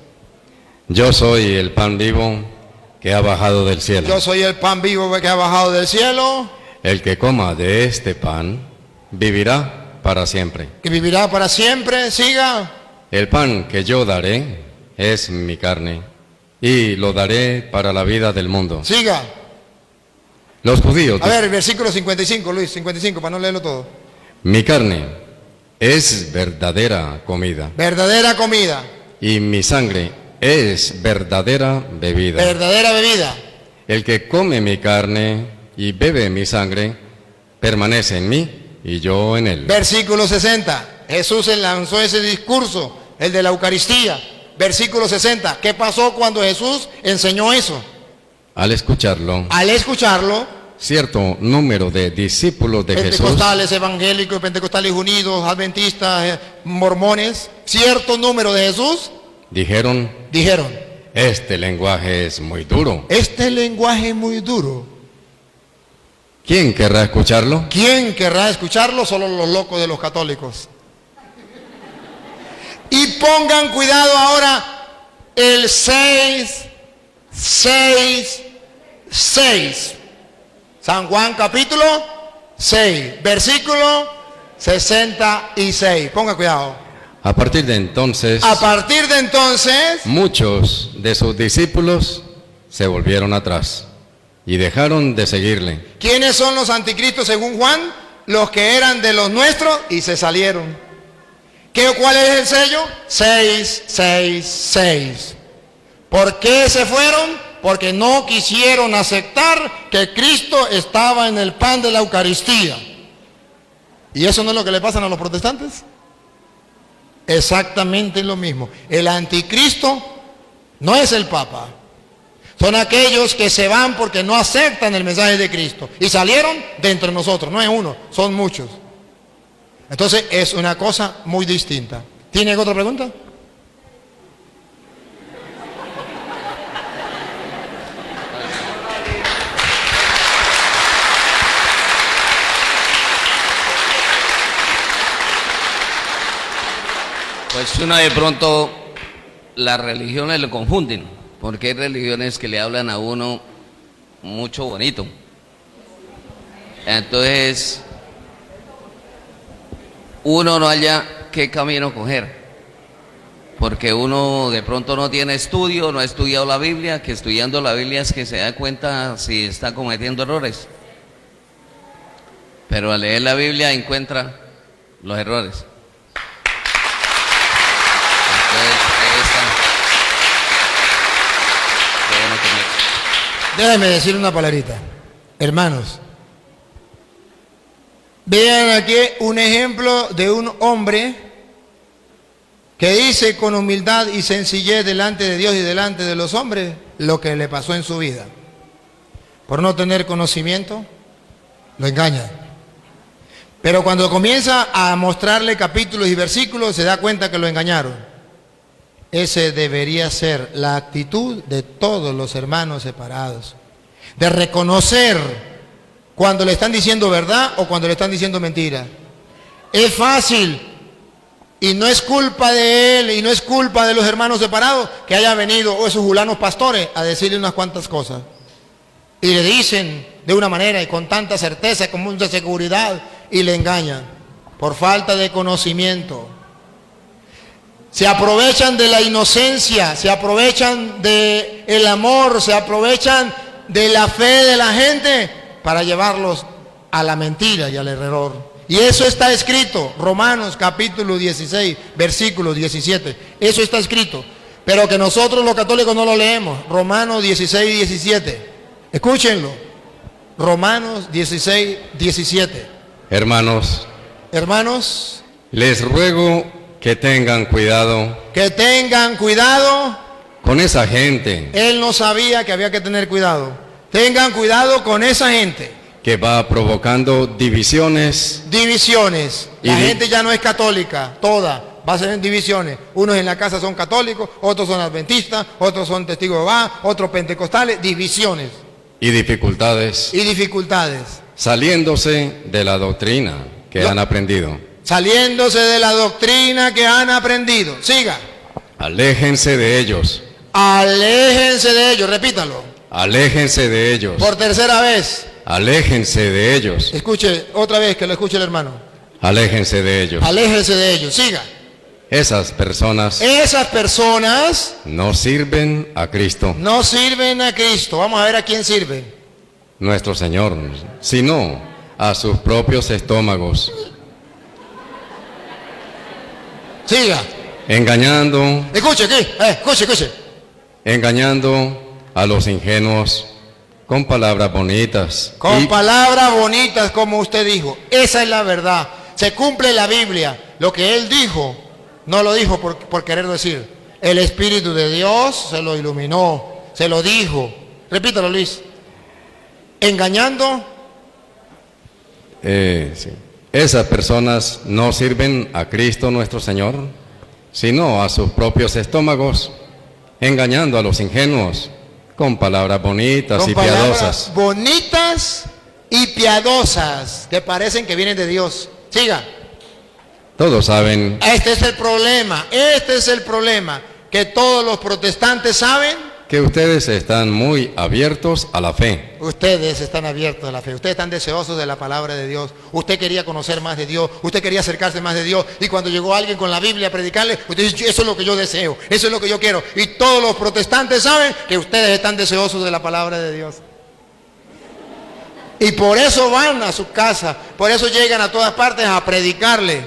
Yo soy el pan vivo que ha bajado del cielo. Yo soy el pan vivo que ha bajado del cielo, El que coma de este pan vivirá para siempre. que vivirá para siempre. Siga. El pan que yo daré es mi carne y lo daré para la vida del mundo. Siga. Los judíos, A ver, versículo 55, Luis, 55, para no leerlo todo. mi carne es verdadera comida Verdadera comida, y mi sangre es verdadera bebida. verdadera bebida. El que come mi carne y bebe mi sangre permanece en mí y yo en él. Versículo 60. Jesús lanzó ese discurso, el de la Eucaristía. Versículo 60. ¿Qué pasó cuando Jesús enseñó eso? Al escucharlo, Al escucharlo, cierto número de discípulos de Jesús pentecostales, evangélicos, pentecostales unidos, adventistas, mormones, cierto número de Jesús dijeron, este lenguaje es muy duro. este lenguaje es muy duro. ¿Quién querrá escucharlo? ¿Quién querrá escucharlo? Solo los locos de los católicos. Y pongan cuidado ahora, el 666. San Juan capítulo 6, versículo 66. Ponga cuidado. A partir de entonces, A partir de entonces, muchos de sus discípulos se volvieron atrás y dejaron de seguirle. ¿quiénes son los anticristos según Juan? Los que eran de los nuestros y se salieron. ¿Cuál es el sello? 666. ¿Por qué se fueron? Porque no quisieron aceptar que Cristo estaba en el pan de la Eucaristía. ¿Y eso no es lo que le pasan a los protestantes? Exactamente lo mismo. El anticristo no es el Papa. Son aquellos que se van porque no aceptan el mensaje de Cristo. Y salieron de entre nosotros. No es uno, son muchos. Entonces es una cosa muy distinta. ¿Tiene otra pregunta? Pues uno de pronto, las religiones lo confunden, porque hay religiones que le hablan a uno mucho bonito. Entonces, uno no haya qué camino coger, porque uno de pronto no tiene estudio, no ha estudiado la Biblia, que estudiando la Biblia es que se da cuenta si está cometiendo errores. Pero al leer la Biblia encuentra los errores. Entonces, ahí está. Qué bueno que Déjame decir una palabrita. Hermanos, vean aquí un ejemplo de un hombre que dice con humildad y sencillez delante de Dios y delante de los hombres lo que le pasó en su vida. Por no tener conocimiento, lo engaña. Pero cuando comienza a mostrarle capítulos y versículos, se da cuenta que lo engañaron. Ese debería ser la actitud de todos los hermanos separados. De reconocer cuando le están diciendo verdad o cuando le están diciendo mentira. Es fácil, y no es culpa de él, y no es culpa de los hermanos separados, que haya venido esos julanos pastores a decirle unas cuantas cosas. Y le dicen de una manera y con tanta certeza, con mucha seguridad, y le engañan por falta de conocimiento. Se aprovechan de la inocencia, se aprovechan del amor, se aprovechan de la fe de la gente para llevarlos a la mentira y al error. Y eso está escrito, Romanos capítulo 16, versículo 17. Eso está escrito, pero que nosotros los católicos no lo leemos. Romanos 16, 17. Escúchenlo. Romanos 16, 17. Hermanos, les ruego que tengan cuidado con esa gente. Él no sabía que había que tener cuidado. Tengan cuidado con esa gente que va provocando divisiones. La gente ya no es católica, toda va a ser en divisiones. Unos en la casa son católicos, otros son adventistas, otros son testigos de Jehová, otros pentecostales, divisiones. Y dificultades. Saliéndose de la doctrina que han aprendido. Siga. Aléjense de ellos. Repítalo. Aléjense de ellos. Por tercera vez. Aléjense de ellos. Escuche otra vez, que lo escuche el hermano. Aléjense de ellos. Siga. Esas personas no sirven a Cristo. Vamos a ver a quién sirven. Nuestro Señor, sino a sus propios estómagos. Siga. Engañando. Escuche. Engañando a los ingenuos con palabras bonitas. Palabras bonitas, como usted dijo. Esa es la verdad. Se cumple la Biblia. Lo que él dijo, no lo dijo por querer decir. El Espíritu de Dios se lo iluminó, se lo dijo. Repítalo, Luis. Engañando. Sí. Esas personas no sirven a Cristo nuestro Señor, sino a sus propios estómagos, engañando a los ingenuos con palabras bonitas y piadosas. Bonitas y piadosas, que parecen que vienen de Dios. Siga. Todos saben. Este es el problema, que todos los protestantes saben que ustedes están muy abiertos a la fe. Ustedes están abiertos a la fe, ustedes están deseosos de la palabra de Dios. Usted quería conocer más de Dios, usted quería acercarse más de Dios, y cuando llegó alguien con la Biblia a predicarle, usted dice, eso es lo que yo deseo, eso es lo que yo quiero. Y todos los protestantes saben que ustedes están deseosos de la palabra de Dios. Y por eso van a su casa, por eso llegan a todas partes a predicarle.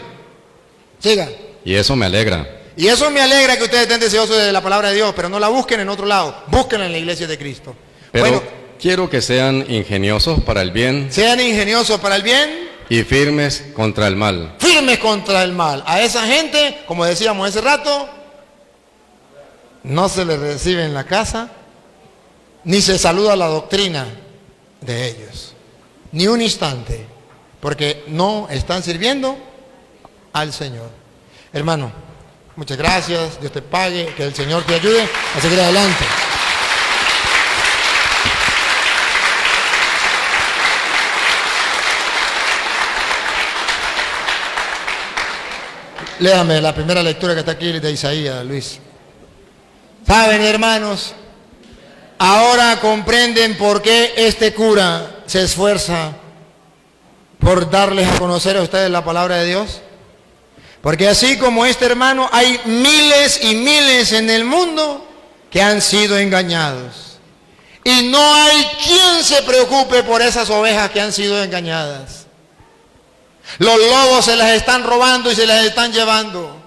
Siga. Y eso me alegra. Y eso me alegra, que ustedes estén deseosos de la palabra de Dios, pero no la busquen en otro lado, búsquenla en la iglesia de Cristo. Pero quiero que sean ingeniosos para el bien. Y firmes contra el mal. A esa gente, como decíamos hace rato, no se les recibe en la casa, ni se saluda la doctrina de ellos. Ni un instante, porque no están sirviendo al Señor. Hermano, muchas gracias, Dios te pague, que el Señor te ayude a seguir adelante. Léame la primera lectura que está aquí de Isaías, Luis. Saben, hermanos, ahora comprenden por qué este cura se esfuerza por darles a conocer a ustedes la palabra de Dios. Porque así como este hermano, hay miles y miles en el mundo que han sido engañados. Y no hay quien se preocupe por esas ovejas que han sido engañadas. Los lobos se las están robando y se las están llevando.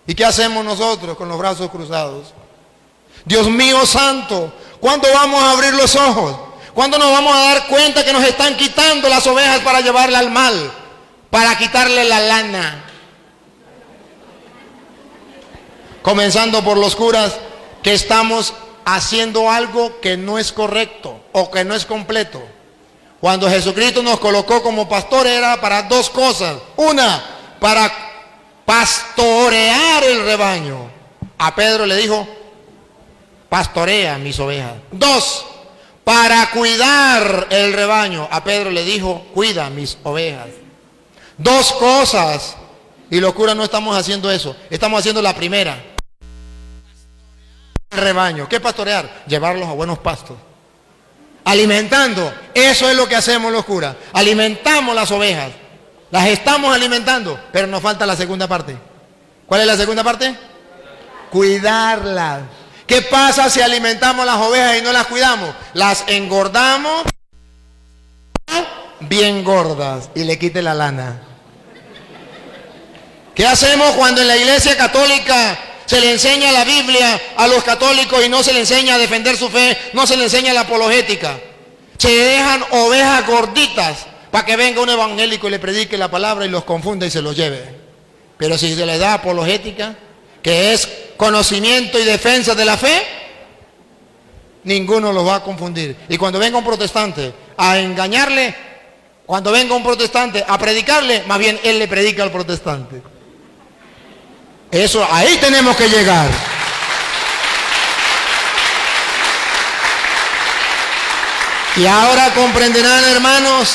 ¿Y qué hacemos nosotros con los brazos cruzados? Dios mío santo, ¿cuándo vamos a abrir los ojos? ¿Cuándo nos vamos a dar cuenta que nos están quitando las ovejas para llevarla al mal? Para quitarle la lana. Comenzando por los curas, que estamos haciendo algo que no es correcto o que no es completo. Cuando Jesucristo nos colocó como pastores era para dos cosas. Una, para pastorear el rebaño. A Pedro le dijo, pastorea mis ovejas. Dos, para cuidar el rebaño. A Pedro le dijo, cuida mis ovejas. Dos cosas. Y los curas no estamos haciendo eso. Estamos haciendo la primera. El rebaño. ¿Qué pastorear? Llevarlos a buenos pastos. Alimentando. Eso es lo que hacemos los curas. Alimentamos las ovejas. Las estamos alimentando. Pero nos falta la segunda parte. ¿Cuál es la segunda parte? Cuidarlas. ¿Qué pasa si alimentamos las ovejas y no las cuidamos? Las engordamos bien gordas y le quite la lana. ¿Qué hacemos cuando en la iglesia católica se le enseña la Biblia a los católicos y no se le enseña a defender su fe, no se le enseña la apologética? Se dejan ovejas gorditas para que venga un evangélico y le predique la palabra y los confunda y se los lleve. Pero si se les da apologética, que es conocimiento y defensa de la fe, ninguno los va a confundir. Y cuando venga un protestante a engañarle, cuando venga un protestante a predicarle, más bien él le predica al protestante. Eso, ahí tenemos que llegar. Y ahora comprenderán, hermanos,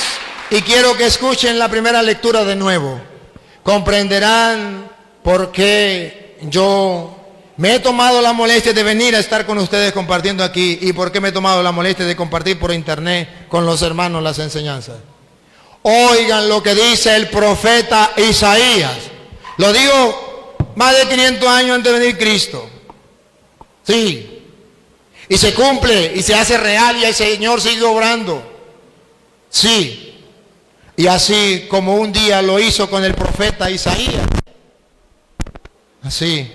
y quiero que escuchen la primera lectura de nuevo. Comprenderán por qué yo me he tomado la molestia de venir a estar con ustedes compartiendo aquí y por qué me he tomado la molestia de compartir por internet con los hermanos las enseñanzas. Oigan lo que dice el profeta Isaías. Lo digo más de 500 años antes de venir Cristo. Sí. Y se cumple y se hace real y el Señor sigue obrando. Sí. Y así como un día lo hizo con el profeta Isaías, así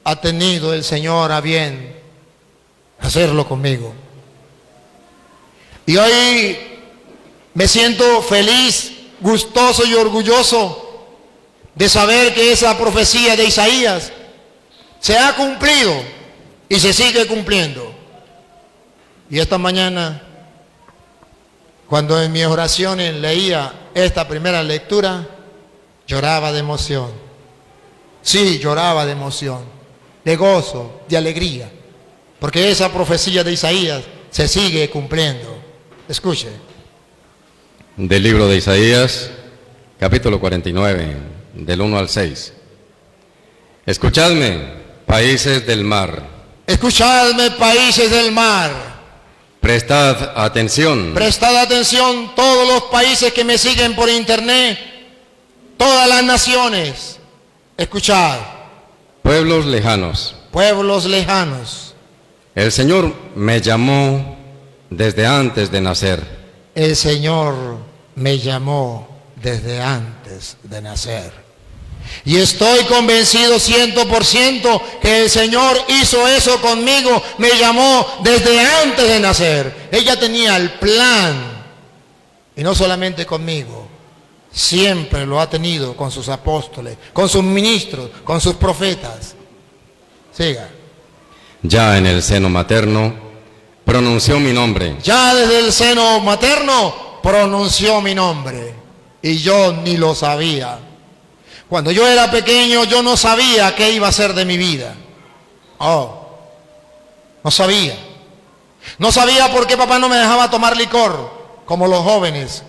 ha tenido el Señor a bien hacerlo conmigo. Y hoy me siento feliz, gustoso y orgulloso de saber que esa profecía de Isaías se ha cumplido y se sigue cumpliendo. Y esta mañana, cuando en mis oraciones leía esta primera lectura, lloraba de emoción. Sí, lloraba de emoción, de gozo, de alegría, porque esa profecía de Isaías se sigue cumpliendo. Escuche. Del libro de Isaías, capítulo 49, del 1 al 6. Escuchadme, países del mar. Escuchadme, países del mar. Prestad atención. Prestad atención todos los países que me siguen por internet, todas las naciones. Escuchad. Pueblos lejanos. Pueblos lejanos. El Señor me llamó desde antes de nacer. El Señor me llamó desde antes de nacer. Y estoy convencido 100% que el Señor hizo eso conmigo, me llamó desde antes de nacer. Ella tenía el plan, y no solamente conmigo, siempre lo ha tenido con sus apóstoles, con sus ministros, con sus profetas. Siga. Ya en el seno materno pronunció mi nombre. Ya desde el seno materno pronunció mi nombre, y yo ni lo sabía. Cuando yo era pequeño, yo no sabía qué iba a ser de mi vida. No sabía. No sabía por qué papá no me dejaba tomar licor, como los jóvenes.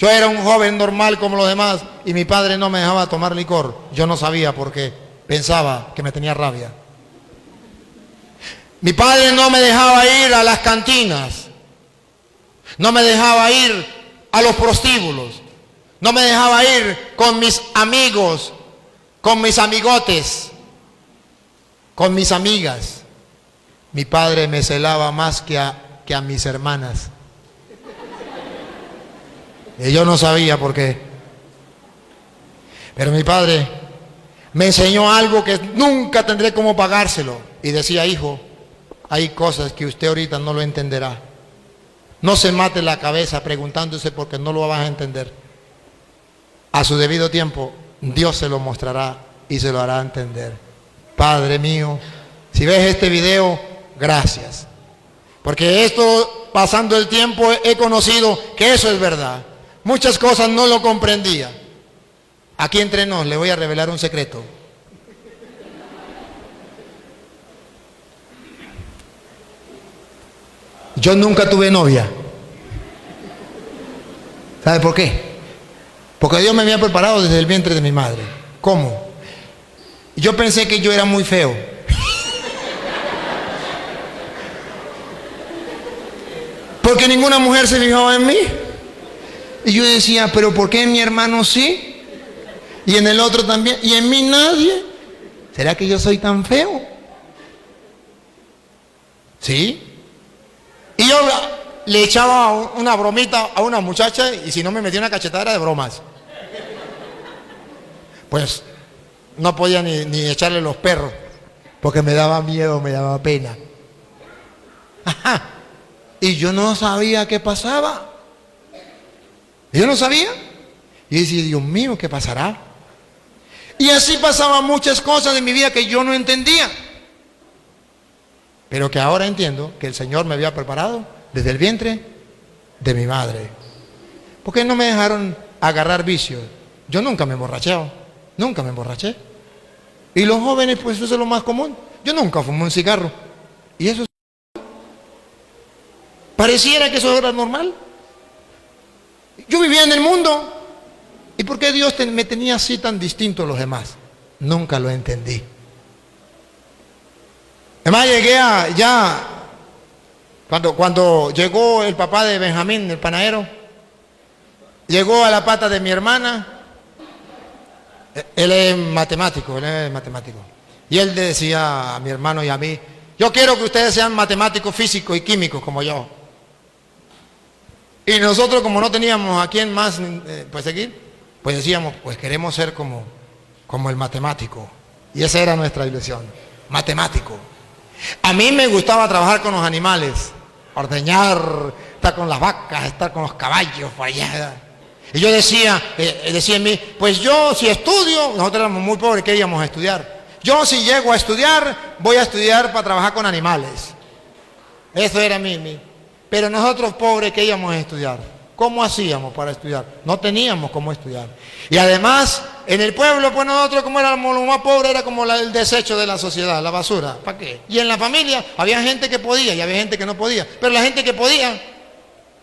Yo era un joven normal como los demás y mi padre no me dejaba tomar licor. Yo no sabía por qué. Pensaba que me tenía rabia. Mi padre no me dejaba ir a las cantinas. No me dejaba ir a los prostíbulos. No me dejaba ir con mis amigos, con mis amigotes, con mis amigas. Mi padre me celaba más que a mis hermanas. Y yo no sabía por qué. Pero mi padre me enseñó algo que nunca tendré cómo pagárselo. Y decía: hijo, hay cosas que usted ahorita no lo entenderá. No se mate la cabeza preguntándose porque no lo vas a entender. A su debido tiempo, Dios se lo mostrará y se lo hará entender. Padre mío, si ves este video, gracias. Porque esto, pasando el tiempo, he conocido que eso es verdad. Muchas cosas no lo comprendía. Aquí entre nos, le voy a revelar un secreto. Yo nunca tuve novia. ¿Sabe por qué? Porque Dios me había preparado desde el vientre de mi madre. ¿Cómo? Yo pensé que yo era muy feo. Porque ninguna mujer se fijaba en mí. Y yo decía: pero ¿por qué en mi hermano sí? Y en el otro también. Y en mí nadie. ¿Será que yo soy tan feo? ¿Sí? Y yo le echaba una bromita a una muchacha y si no me metía una cachetada de bromas. Pues no podía ni echarle los perros porque me daba miedo, me daba pena. Ajá. Y yo no sabía qué pasaba. Yo no sabía. Y decía: Dios mío, ¿qué pasará? Y así pasaban muchas cosas de mi vida que yo no entendía. Pero que ahora entiendo que el Señor me había preparado desde el vientre de mi madre. ¿Por qué no me dejaron agarrar vicios? Yo nunca me emborraché. Nunca me emborraché. Y los jóvenes, pues eso es lo más común. Yo nunca fumé un cigarro. Y eso pareciera que eso era normal. Yo vivía en el mundo. ¿Y por qué Dios me tenía así tan distinto a los demás? Nunca lo entendí. Además llegué cuando llegó el papá de Benjamín, el panadero, llegó a la pata de mi hermana. Él es matemático. Y él decía a mi hermano y a mí: yo quiero que ustedes sean matemáticos, físicos y químicos como yo. Y nosotros, como no teníamos a quién más pues seguir, pues decíamos: pues queremos ser como el matemático. Y esa era nuestra ilusión, matemático. A mí me gustaba trabajar con los animales, ordeñar, estar con las vacas, estar con los caballos por allá. Y yo decía en mí: pues yo si estudio, nosotros éramos muy pobres, ¿qué íbamos a estudiar? Yo si llego a estudiar, voy a estudiar para trabajar con animales. Eso era mi. Pero nosotros pobres, ¿qué íbamos a estudiar? ¿Cómo hacíamos para estudiar? No teníamos cómo estudiar. Y además, en el pueblo, pues nosotros como éramos los más pobres, era como el desecho de la sociedad, la basura. ¿Para qué? Y en la familia había gente que podía y había gente que no podía. Pero la gente que podía,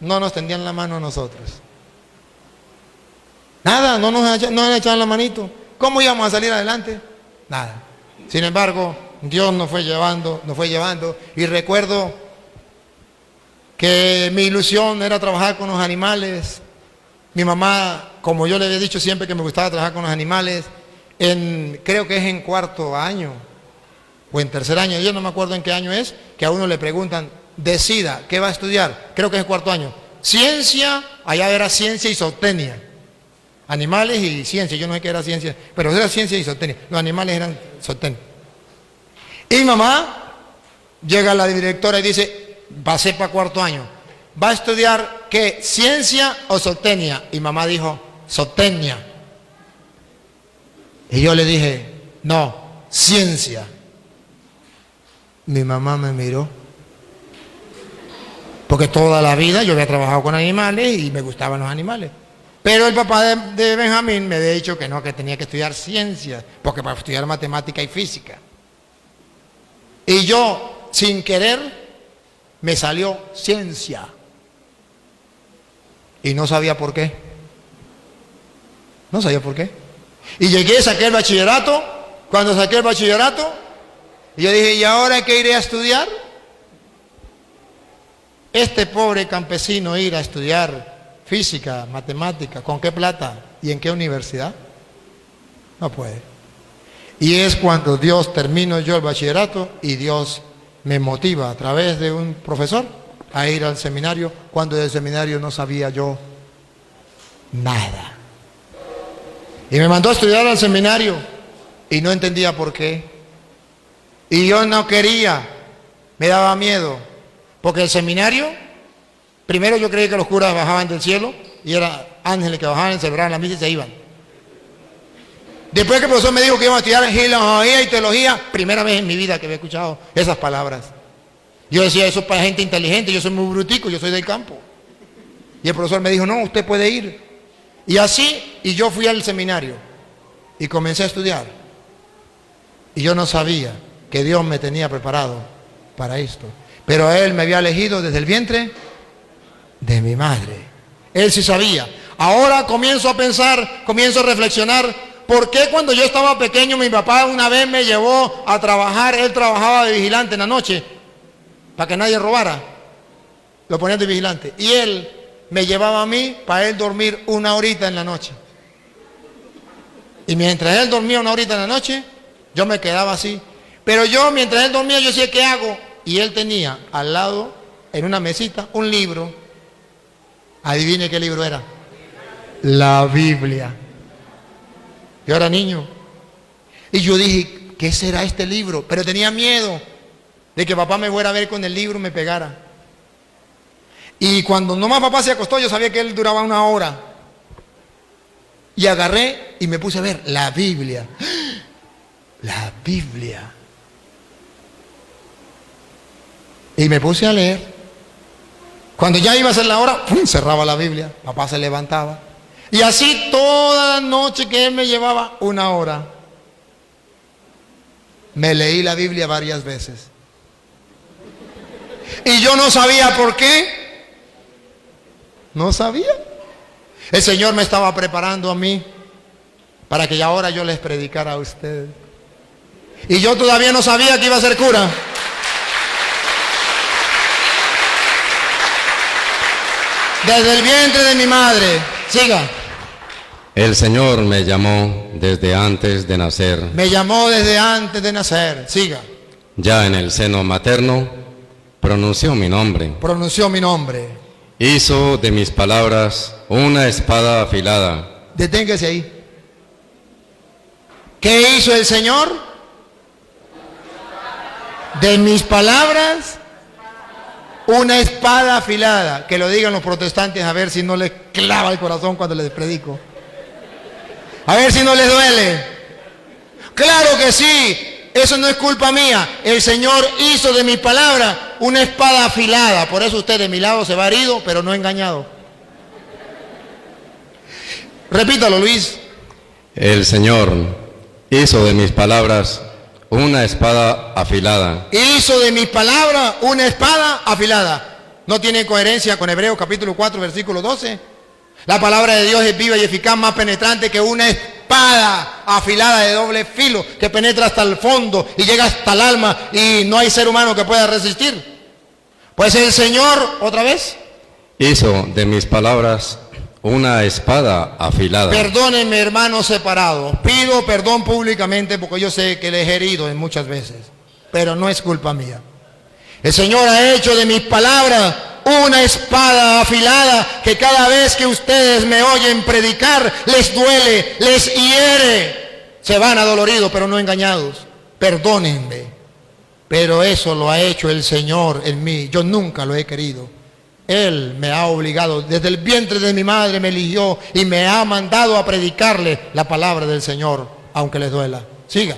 no nos tendían la mano a nosotros. Nada, no nos echaban la manito. ¿Cómo íbamos a salir adelante? Nada. Sin embargo, Dios nos fue llevando. Y recuerdo que mi ilusión era trabajar con los animales. Mi mamá, como yo le había dicho siempre que me gustaba trabajar con los animales, creo que es en cuarto año o en tercer año, yo no me acuerdo en qué año es, que a uno le preguntan: decida, ¿qué va a estudiar? Creo que es en cuarto año. Ciencia, allá era ciencia y zootecnia. Animales y ciencia, yo no sé qué era ciencia, pero era ciencia y zootecnia. Los animales eran zootecnia. Y mi mamá llega a la directora y dice: pasé para cuarto año. ¿Va a estudiar qué? ¿Ciencia o zootecnia? Y mamá dijo: zootecnia. Y yo le dije: no, ciencia. Mi mamá me miró. Porque toda la vida yo había trabajado con animales y me gustaban los animales. Pero el papá de Benjamín me había dicho que no, que tenía que estudiar ciencia, porque para estudiar matemática y física. Y yo, sin querer, me salió ciencia. Y no sabía por qué. No sabía por qué. Y llegué, saqué el bachillerato. Cuando saqué el bachillerato, yo dije, ¿y ahora qué iré a estudiar? Este pobre campesino ir a estudiar física, matemática, ¿con qué plata? ¿Y en qué universidad? No puede. Y es cuando Dios termino yo el bachillerato y Dios me motiva a través de un profesor a ir al seminario, cuando del seminario no sabía yo nada. Y me mandó a estudiar al seminario y no entendía por qué. Y yo no quería, me daba miedo, porque el seminario, primero yo creí que los curas bajaban del cielo y eran ángeles que bajaban, celebraban la misa y se iban. Después que el profesor me dijo que íbamos a estudiar filología y teología, primera vez en mi vida que había escuchado esas palabras. Yo decía, eso es para gente inteligente, yo soy muy brutico, yo soy del campo. Y el profesor me dijo, no, usted puede ir. Y así, y yo fui al seminario y comencé a estudiar. Y yo no sabía que Dios me tenía preparado para esto. Pero Él me había elegido desde el vientre de mi madre. Él sí sabía. Ahora comienzo a pensar, comienzo a reflexionar, ¿por qué cuando yo estaba pequeño mi papá una vez me llevó a trabajar? Él trabajaba de vigilante en la noche, para que nadie robara. Lo ponía de vigilante. Y él me llevaba a mí para él dormir una horita en la noche. Y mientras él dormía una horita en la noche, yo me quedaba así. Pero yo, mientras él dormía, yo decía, ¿qué hago? Y él tenía al lado, en una mesita, un libro. Adivine qué libro era. La Biblia. Yo era niño. Y yo dije, ¿qué será este libro? Pero tenía miedo de que papá me fuera a ver con el libro y me pegara. Y cuando nomás papá se acostó, yo sabía que él duraba una hora. Y agarré y me puse a ver la Biblia. La Biblia. Y me puse a leer. Cuando ya iba a ser la hora, ¡pum!, cerraba la Biblia. Papá se levantaba. Y así toda la noche que él me llevaba, una hora. Me leí la Biblia varias veces. Y yo no sabía por qué. No sabía. El Señor me estaba preparando a mí para que ahora yo les predicara a ustedes. Y yo todavía no sabía que iba a ser cura. Desde el vientre de mi madre. Siga. El Señor me llamó desde antes de nacer. Me llamó desde antes de nacer. Siga. Ya en el seno materno pronunció mi nombre. Pronunció mi nombre. Hizo de mis palabras una espada afilada. Deténgase ahí. ¿Qué hizo el Señor? De mis palabras, una espada afilada. Que lo digan los protestantes a ver si no les clava el corazón cuando les predico. A ver si no les duele. Claro que sí. Eso no es culpa mía. El Señor hizo de mi palabra una espada afilada. Por eso usted de mi lado se va herido, pero no engañado. Repítalo, Luis. El Señor hizo de mis palabras una espada afilada. Hizo de mi palabra una espada afilada. ¿No tiene coherencia con Hebreos capítulo 4, versículo 12? La palabra de Dios es viva y eficaz, más penetrante que una espada afilada de doble filo, que penetra hasta el fondo y llega hasta el alma, y no hay ser humano que pueda resistir. Pues el Señor, otra vez, hizo de mis palabras una espada afilada. Perdónenme, hermanos separados. Pido perdón públicamente porque yo sé que les he herido en muchas veces, pero no es culpa mía. El Señor ha hecho de mis palabras una espada afilada que cada vez que ustedes me oyen predicar, les duele, les hiere. Se van adoloridos, pero no engañados. Perdónenme. Pero eso lo ha hecho el Señor en mí. Yo nunca lo he querido. Él me ha obligado, desde el vientre de mi madre me eligió y me ha mandado a predicarle la palabra del Señor, aunque les duela. Siga.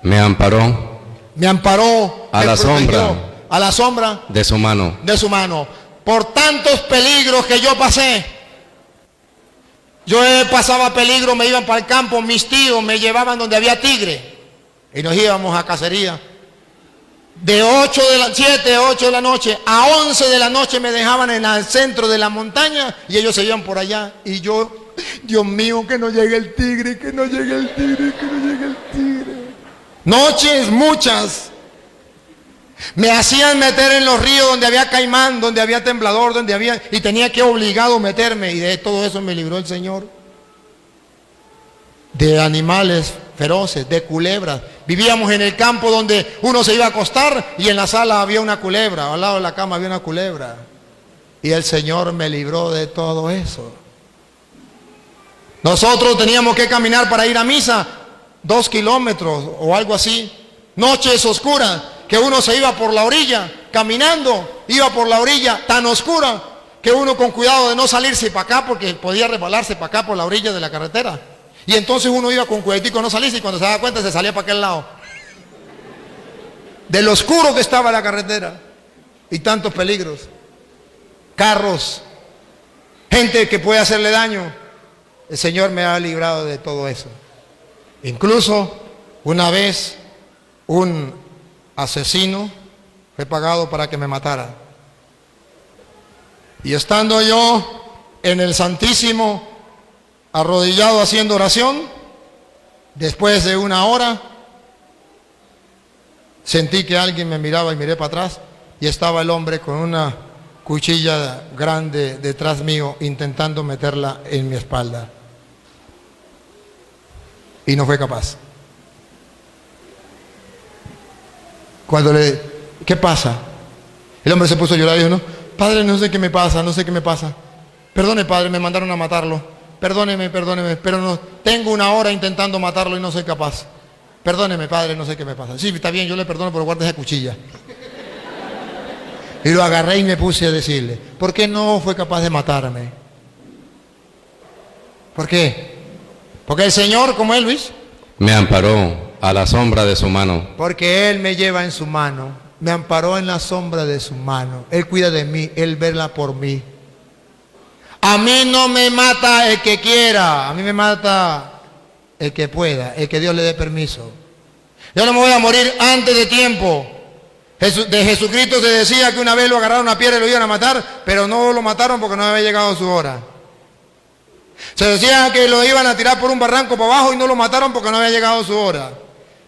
Me amparó. Me amparó. A la sombra. A la sombra de su mano. De su mano. Por tantos peligros que yo pasé. Yo pasaba peligro, me iban para el campo, mis tíos me llevaban donde había tigre. Y nos íbamos a cacería. De 7, 8 de la noche a 11 de la noche me dejaban en el centro de la montaña y ellos se iban por allá. Y yo Dios mío, que no llegue el tigre, que no llegue el tigre, que no llegue el tigre. Noches muchas. Me hacían meter en los ríos donde había caimán, donde había temblador, donde había... Y tenía que obligado meterme. Y de todo eso me libró el Señor. De animales feroces, de culebras. Vivíamos en el campo donde uno se iba a acostar y en la sala había una culebra. Al lado de la cama había una culebra. Y el Señor me libró de todo eso. Nosotros teníamos que caminar para ir a misa 2 kilómetros o algo así. Noches oscuras, que uno se iba por la orilla, caminando, iba por la orilla tan oscura que uno con cuidado de no salirse para acá porque podía resbalarse para acá por la orilla de la carretera. Y entonces uno iba con cuidadito no salirse y cuando se daba cuenta se salía para aquel lado. De lo oscuro que estaba la carretera y tantos peligros. Carros, gente que puede hacerle daño. El Señor me ha librado de todo eso. Incluso una vez un asesino fue pagado para que me matara. Y estando yo en el Santísimo, arrodillado haciendo oración, después de 1 hora, sentí que alguien me miraba y miré para atrás y estaba el hombre con una cuchilla grande detrás mío intentando meterla en mi espalda. Y no fue capaz. Cuando ¿qué pasa? El hombre se puso a llorar y dijo, no, padre, no sé qué me pasa, no sé qué me pasa. Perdone, padre, me mandaron a matarlo. Perdóneme, pero no, tengo 1 hora intentando matarlo y no soy capaz. Perdóneme, padre, no sé qué me pasa. Sí, está bien, yo le perdono, pero guarde esa cuchilla. Y lo agarré y me puse a decirle, ¿por qué no fue capaz de matarme? ¿Por qué? Porque el Señor, ¿cómo es, Luis? Me amparó a la sombra de su mano. Porque Él me lleva en su mano, me amparó en la sombra de su mano. Él cuida de mí, Él vela por mí. A mí no me mata el que quiera, a mí me mata el que pueda, el que Dios le dé permiso. Yo no me voy a morir antes de tiempo. De Jesucristo se decía que una vez lo agarraron a piedra y lo iban a matar, pero no lo mataron porque no había llegado su hora. Se decía que lo iban a tirar por un barranco para abajo y no lo mataron porque no había llegado su hora.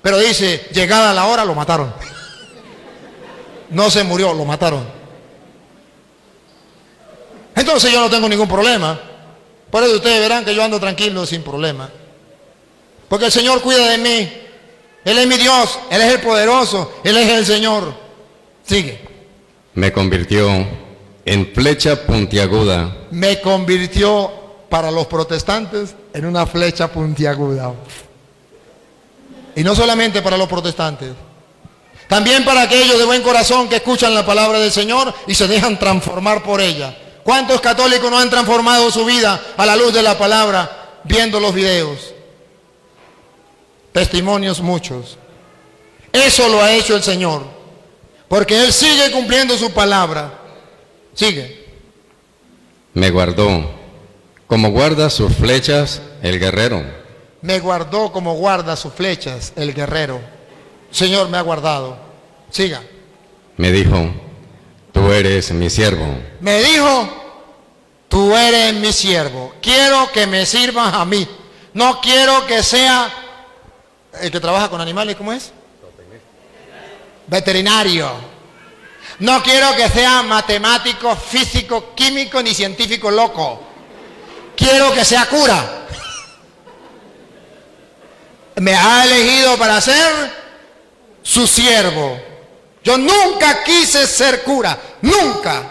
Pero dice, llegada la hora, lo mataron. No se murió, lo mataron. Entonces yo no tengo ningún problema. Por eso ustedes verán que yo ando tranquilo, sin problema. Porque el Señor cuida de mí. Él es mi Dios, Él es el poderoso, Él es el Señor. Sigue. Me convirtió en flecha puntiaguda. Me convirtió para los protestantes en una flecha puntiaguda. Y no solamente para los protestantes. También para aquellos de buen corazón que escuchan la palabra del Señor y se dejan transformar por ella. ¿Cuántos católicos no han transformado su vida a la luz de la palabra viendo los videos? Testimonios muchos. Eso lo ha hecho el Señor. Porque Él sigue cumpliendo su palabra. Sigue. Me guardó como guarda sus flechas el guerrero. Me guardó como guarda sus flechas el guerrero. Señor me ha guardado. Siga. Me dijo, tú eres mi siervo. Me dijo, tú eres mi siervo. Quiero que me sirvas a mí. No quiero que sea el que trabaja con animales, ¿cómo es? Veterinario. No quiero que sea matemático, físico, químico ni científico loco. Quiero que sea cura. Me ha elegido para ser su siervo. Yo nunca quise ser cura, nunca.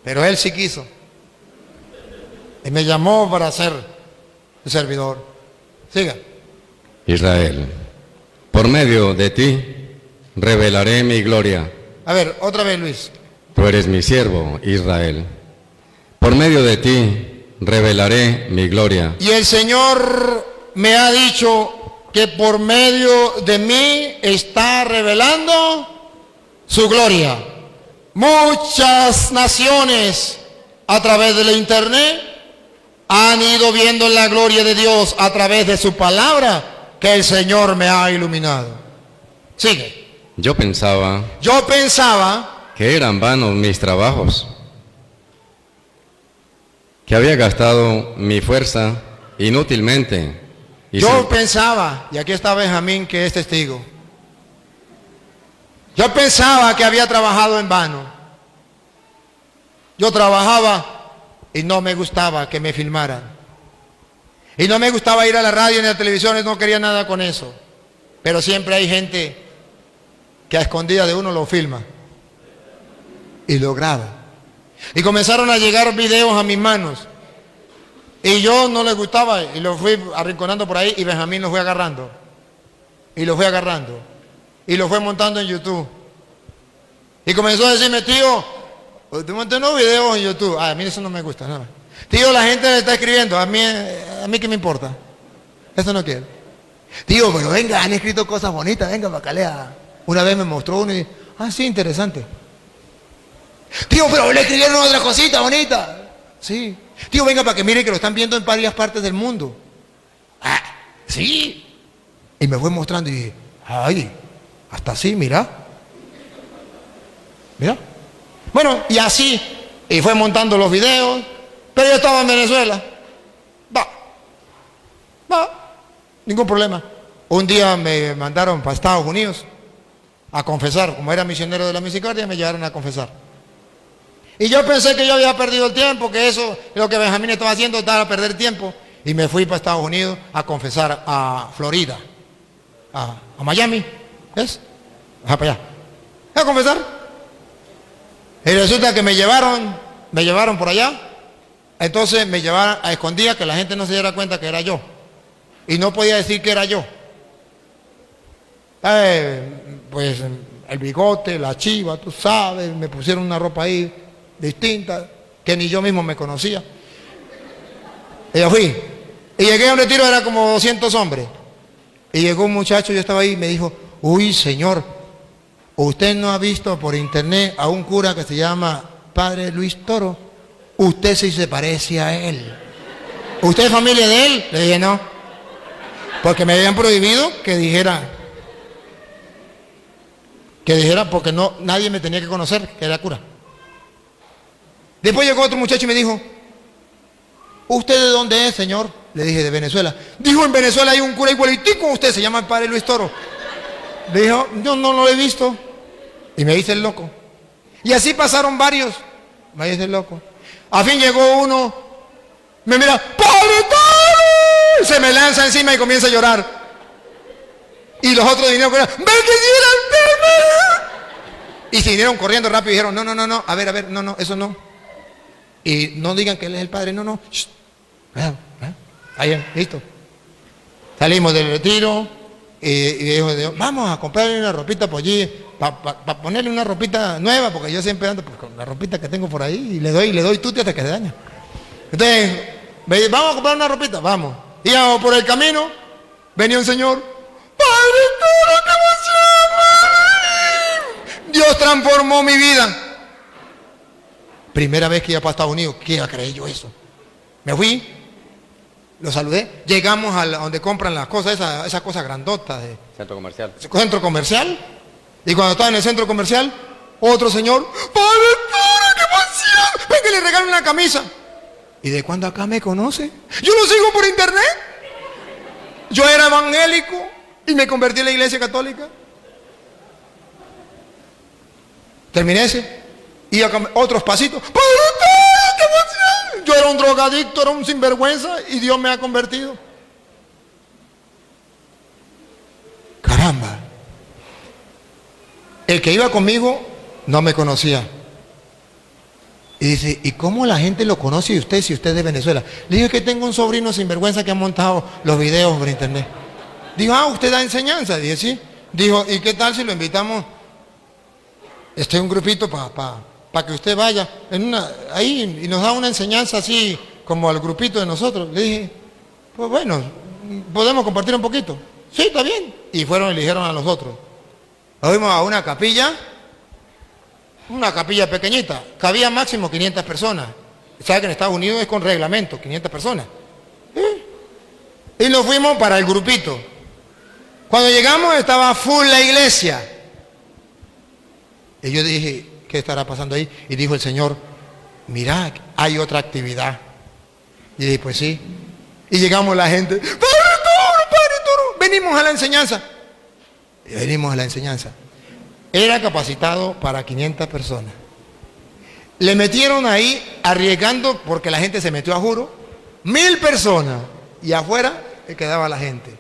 Pero Él sí quiso. Y me llamó para ser el servidor. Siga. Israel, por medio de ti revelaré mi gloria. A ver, otra vez, Luis. Tú eres mi siervo, Israel. Por medio de ti revelaré mi gloria. Y el Señor me ha dicho que por medio de mí está revelando su gloria. Muchas naciones a través de la internet han ido viendo la gloria de Dios a través de su palabra que el Señor me ha iluminado. Sigue. Yo pensaba que eran vanos mis trabajos que había gastado mi fuerza inútilmente. Y Yo pensaba, y aquí está Benjamín que es testigo, yo pensaba que había trabajado en vano. Yo trabajaba y no me gustaba que me filmaran. Y no me gustaba ir a la radio ni a la televisión, no quería nada con eso. Pero siempre hay gente que a escondidas de uno lo filma y lo graba. Y comenzaron a llegar videos a mis manos. Y yo no les gustaba y lo fui arrinconando por ahí y Benjamín lo fue agarrando. Y lo fue agarrando. Y lo fue montando en YouTube. Y comenzó a decirme, tío, te monté unos videos en YouTube. A mí eso no me gusta, nada. Tío, la gente le está escribiendo. A mí qué me importa. Eso no quiero. Tío, pero venga, han escrito cosas bonitas, venga, bacalea. Una vez me mostró uno y dije, sí, interesante. Tío, pero le escribieron otra cosita bonita. Sí. Tío, venga para que mire que lo están viendo en varias partes del mundo. Sí. Y me fue mostrando y dije, ay, hasta así, mira. Mira. Bueno, y así, y fue montando los videos, pero yo estaba en Venezuela. Va, ningún problema. Un día me mandaron para Estados Unidos a confesar, como era misionero de la misericordia, me llevaron a confesar. Y yo pensé que yo había perdido el tiempo, que eso es lo que Benjamín estaba haciendo, estaba a perder tiempo. Y me fui para Estados Unidos a confesar a Florida, a Miami, ¿ves? Para allá. A confesar. Y resulta que me llevaron por allá. Entonces me llevaron a escondidas que la gente no se diera cuenta que era yo. Y no podía decir que era yo. Pues el bigote, la chiva, tú sabes, me pusieron una ropa ahí distinta, que ni yo mismo me conocía. Y yo fui. Y llegué a un retiro, era como 200 hombres. Y llegó un muchacho, yo estaba ahí, y me dijo, uy, señor, ¿usted no ha visto por internet a un cura que se llama Padre Luis Toro? Usted sí se parece a él. ¿Usted es familia de él? Le dije, no. Porque me habían prohibido que dijera, porque no, nadie me tenía que conocer que era cura. Después llegó otro muchacho y me dijo, ¿usted de dónde es, señor? Le dije, de Venezuela. Dijo, en Venezuela hay un cura igualitico a usted, se llama el Padre Luis Toro. Le dijo, yo no lo he visto. Y me dice el loco. Y así pasaron varios. Me dice el loco. A fin llegó uno, me mira, ¡Padre Toro! Se me lanza encima y comienza a llorar. Y los otros vinieron corriendo, ¡ven que sí era el tema! Y se vinieron corriendo rápido y dijeron, no, a ver, no, eso no. Y no digan que él es el padre, no. Shh. Ahí, listo. Salimos del retiro y dijo, vamos a comprarle una ropita por allí, para ponerle una ropita nueva, porque yo siempre ando con la ropita que tengo por ahí y le doy tuti hasta que se daña. Entonces, vamos a comprar una ropita, vamos. Y por el camino venía un señor, ¡Padre Toro, qué emoción! Dios transformó mi vida. Primera vez que iba para Estados Unidos, ¿qué iba a creer yo eso? Me fui, lo saludé, llegamos a donde compran las cosas, esas cosas grandotas de centro comercial. Y cuando estaba en el centro comercial, otro señor, ¡Padre Toro, qué emoción! Ven que le regalo una camisa. ¿Y de cuándo acá me conoce? Yo lo sigo por internet. Yo era evangélico y me convertí en la iglesia católica. Terminé ese. Y otros pasitos. ¡Padre Toro, qué emoción! Yo era un drogadicto, era un sinvergüenza y Dios me ha convertido. Caramba. El que iba conmigo no me conocía. Y dice, ¿y cómo la gente lo conoce de usted si usted es de Venezuela? Le dije que tengo un sobrino sinvergüenza que ha montado los videos por internet. Dijo, ¿usted da enseñanza? Dije, sí. Dijo, ¿y qué tal si lo invitamos? Un grupito para que usted vaya ahí y nos da una enseñanza así como al grupito de nosotros. Le dije, pues bueno, podemos compartir un poquito. Sí, está bien. Y fueron y le dijeron a los otros. Nos fuimos a una capilla pequeñita, cabía máximo 500 personas. ¿Sabe que en Estados Unidos es con reglamento, 500 personas? Y nos fuimos para el grupito. Cuando llegamos estaba full la iglesia. Y yo dije, ¿qué estará pasando ahí? Y dijo el Señor, mirá, hay otra actividad. Y dije, pues sí. Y llegamos la gente, Padre Toro, venimos a la enseñanza. Y venimos a la enseñanza. Era capacitado para 500 personas. Le metieron ahí, arriesgando, porque la gente se metió a juro, 1000 personas. Y afuera quedaba la gente.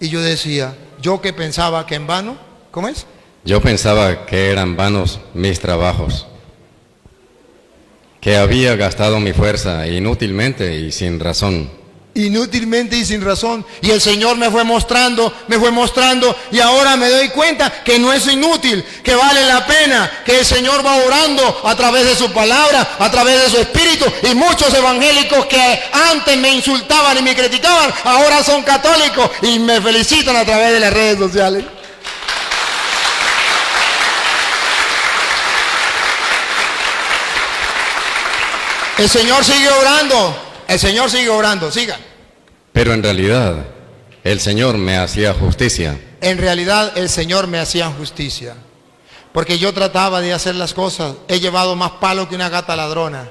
Y yo decía, yo que pensaba que en vano, ¿cómo es? Yo pensaba que eran vanos mis trabajos, que había gastado mi fuerza inútilmente y sin razón. Inútilmente y sin razón. Y el Señor me fue mostrando, y ahora me doy cuenta que no es inútil, que vale la pena, que el Señor va orando a través de su palabra, a través de su espíritu. Y muchos evangélicos que antes me insultaban y me criticaban, ahora son católicos y me felicitan a través de las redes sociales. El Señor sigue orando. El Señor sigue orando, siga. Pero en realidad, el Señor me hacía justicia. En realidad, el Señor me hacía justicia. Porque yo trataba de hacer las cosas. He llevado más palo que una gata ladrona.